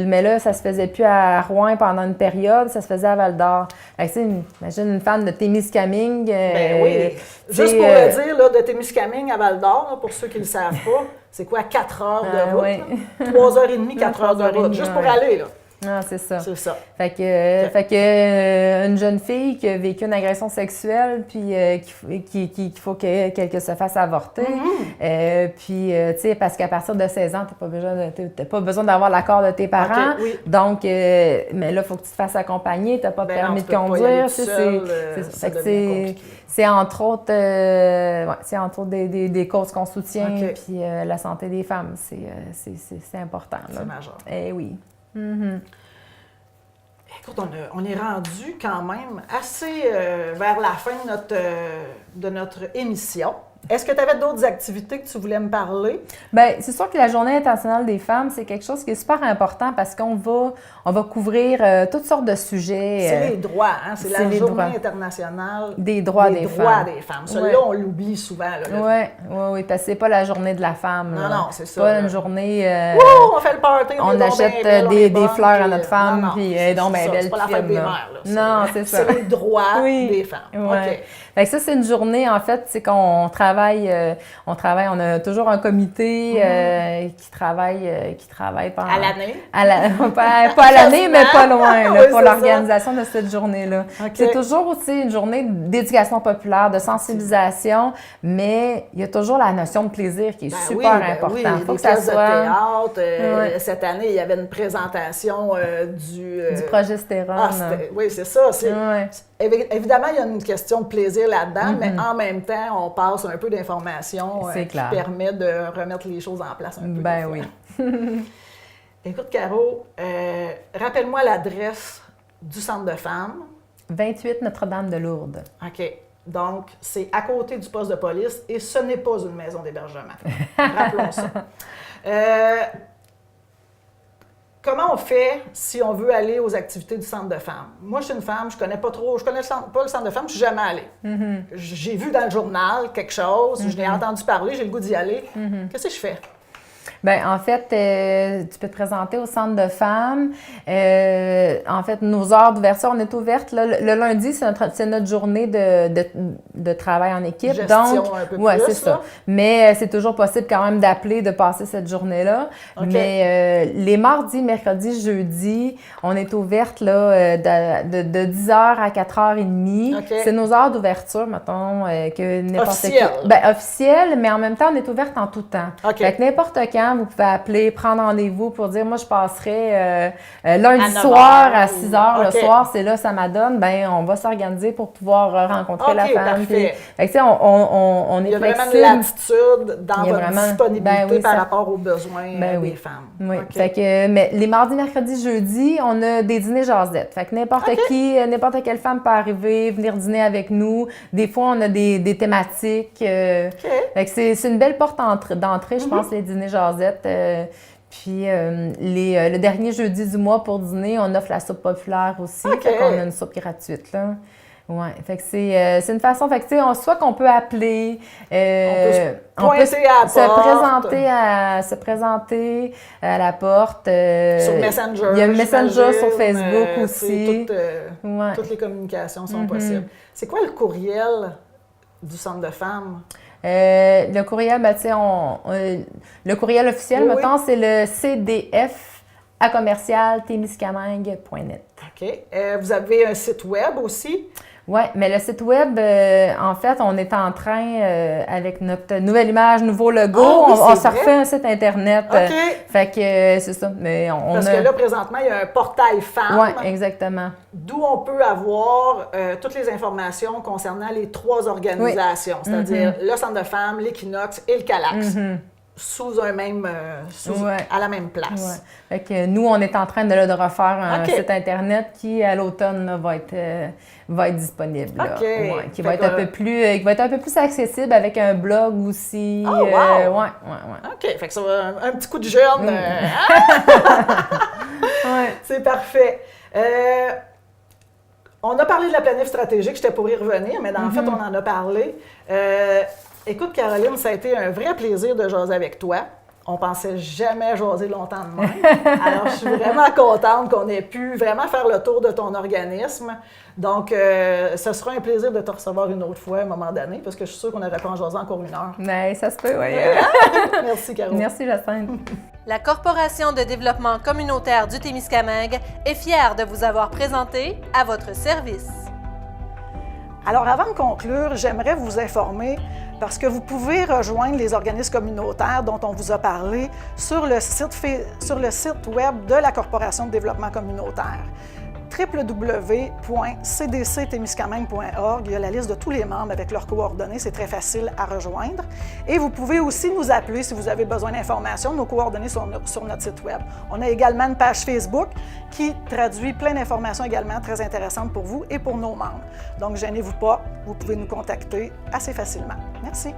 mais là, ça se faisait plus à Rouen pendant une période, ça se faisait à Val-d'Or. Fait que, imagine une femme de Témiscamingue... Ben oui. Juste pour le dire, là, de Témiscamingue à Val-d'Or, pour ceux qui ne le savent pas, c'est quoi, 4 heures de route? Oui. 3h30, 4 heures de route, juste pour aller, là. Ah, c'est ça. C'est ça. Fait que une jeune fille qui a vécu une agression sexuelle, puis qu'il faut qu'elle se fasse avorter. Puis, tu sais, parce qu'à partir de 16 ans, t'as pas besoin d'avoir l'accord de tes parents. Donc, mais là, il faut que tu te fasses accompagner, t'as pas de permis de conduire. C'est entre autres, des causes qu'on soutient, puis la santé des femmes, c'est important. C'est majeur. Eh oui. Écoute, on est rendu quand même assez vers la fin de notre émission. Est-ce que tu avais d'autres activités que tu voulais me parler? Bien, c'est sûr que la Journée internationale des femmes, c'est quelque chose qui est super important parce qu'on va couvrir toutes sortes de sujets. C'est les droits, hein? C'est la Journée internationale des droits des femmes. Celui-là, on l'oublie souvent. Oui, parce que c'est pas la Journée de la femme. Non, c'est ça. C'est pas une journée... on fait le party. On achète des fleurs à notre femme, puis donc, c'est pas la fête des mères. Non, c'est ça. C'est les droits des femmes. OK. Fait que ça, c'est une journée, en fait, c'est qu'on travaille, on a toujours un comité qui travaille pendant... À l'année? Pas à l'année, mais pas loin, là, pour l'organisation de cette journée-là. C'est toujours aussi une journée d'éducation populaire, de sensibilisation, mais il y a toujours la notion de plaisir qui est super importante. Il faut que ça soit... de théâtre. Cette année, il y avait une présentation du progestérone. Oui, c'est ça. Évidemment, il y a une question de plaisir là-dedans, mais en même temps, on passe un peu d'informations qui permet de remettre les choses en place un peu. Ben oui. Écoute, Caro, rappelle-moi l'adresse du Centre de femmes. 28 Notre-Dame-de-Lourdes. OK. Donc, c'est à côté du poste de police et ce n'est pas une maison d'hébergement. Rappelons ça. Comment on fait si on veut aller aux activités du Centre de femmes? Moi, je suis une femme, je connais pas trop, pas le Centre de femmes, je suis jamais allée. J'ai vu dans le journal quelque chose, je l'ai entendu parler, j'ai le goût d'y aller. Qu'est-ce que je fais? Bien, en fait, tu peux te présenter au Centre de femmes. En fait, nos heures d'ouverture, on est ouverte. Là, le lundi, c'est notre journée de travail en équipe. Gestion donc, un peu plus, c'est ça. Mais c'est toujours possible quand même d'appeler, de passer cette journée-là. Mais les mardis, mercredis, jeudis, on est ouverte là, de 10h à 4h30. C'est nos heures d'ouverture, mettons, que n'importe officiel. Officiel, mais en même temps, on est ouverte en tout temps. Fait que n'importe quand, vous pouvez appeler, prendre rendez-vous pour dire, moi, je passerai lundi soir à 6h le soir, c'est là, ça m'adonne. Bien, on va s'organiser pour pouvoir rencontrer la femme. Puis, fait que, on est flexible. Il y a vraiment de l'attitude dans votre disponibilité par rapport aux besoins des femmes. Oui. Fait que, mais les mardis, mercredis, jeudis, on a des dîners jasettes. Fait que n'importe quelle femme peut arriver, venir dîner avec nous. Des fois, on a des thématiques. Fait que c'est une belle porte d'entrée, je pense, les dîners jasettes. Puis le dernier jeudi du mois pour dîner, on offre la soupe populaire aussi. Fait qu'on a une soupe gratuite, là. Ouais, fait que c'est une façon, fait que tu sais, soit qu'on peut appeler, on peut se présenter à la porte. Sur Messenger. Il y a Messenger sur Facebook aussi. Toutes les communications sont possibles. C'est quoi le courriel du Centre de femmes? Le courriel, ben, tu sais, le courriel officiel, mettons, c'est le cdf@témiscamingue.net. OK. Vous avez un site web aussi? Oui, mais le site web, en fait, on est en train, avec notre nouvelle image, nouveau logo, Ah, oui, on c'est se vrai? refait un site Internet. OK. Fait que c'est ça. Mais Parce que là, présentement, il y a un portail femmes. Oui, exactement. D'où on peut avoir toutes les informations concernant les 3 organisations, c'est-à-dire le Centre de femmes, l'Équinoxe et le Calax, sous un même, à la même place. Ouais. Fait que nous, on est en train de refaire un OK. site Internet qui, à l'automne, là, va être disponible. Là. OK. Ouais, qui Fait va être que- qui va être un peu plus accessible avec un blog aussi. Oh, wow! Ouais. OK, fait que ça va un petit coup de jeune. Ouais. C'est parfait. On a parlé de la planif stratégique, j'étais pour y revenir, mais en fait, on en a parlé. Écoute, Caroline, ça a été un vrai plaisir de jaser avec toi. On pensait jamais jaser longtemps de même. Alors, je suis vraiment contente qu'on ait pu vraiment faire le tour de ton organisme. Donc, ce sera un plaisir de te recevoir une autre fois à un moment donné, parce que je suis sûre qu'on aurait pu en jaser encore 1 heure. Mais ça se peut, oui. Merci, Caro. Merci, Jacinthe. La Corporation de développement communautaire du Témiscamingue est fière de vous avoir présenté à votre service. Alors, avant de conclure, j'aimerais vous informer parce que vous pouvez rejoindre les organismes communautaires dont on vous a parlé sur le site web de la Corporation de développement communautaire. www.cdctémiscamingue.org. Il y a la liste de tous les membres avec leurs coordonnées. C'est très facile à rejoindre. Et vous pouvez aussi nous appeler si vous avez besoin d'informations. Nos coordonnées sont sur notre site web. On a également une page Facebook qui traduit plein d'informations également très intéressantes pour vous et pour nos membres. Donc, gênez-vous pas, vous pouvez nous contacter assez facilement. Merci.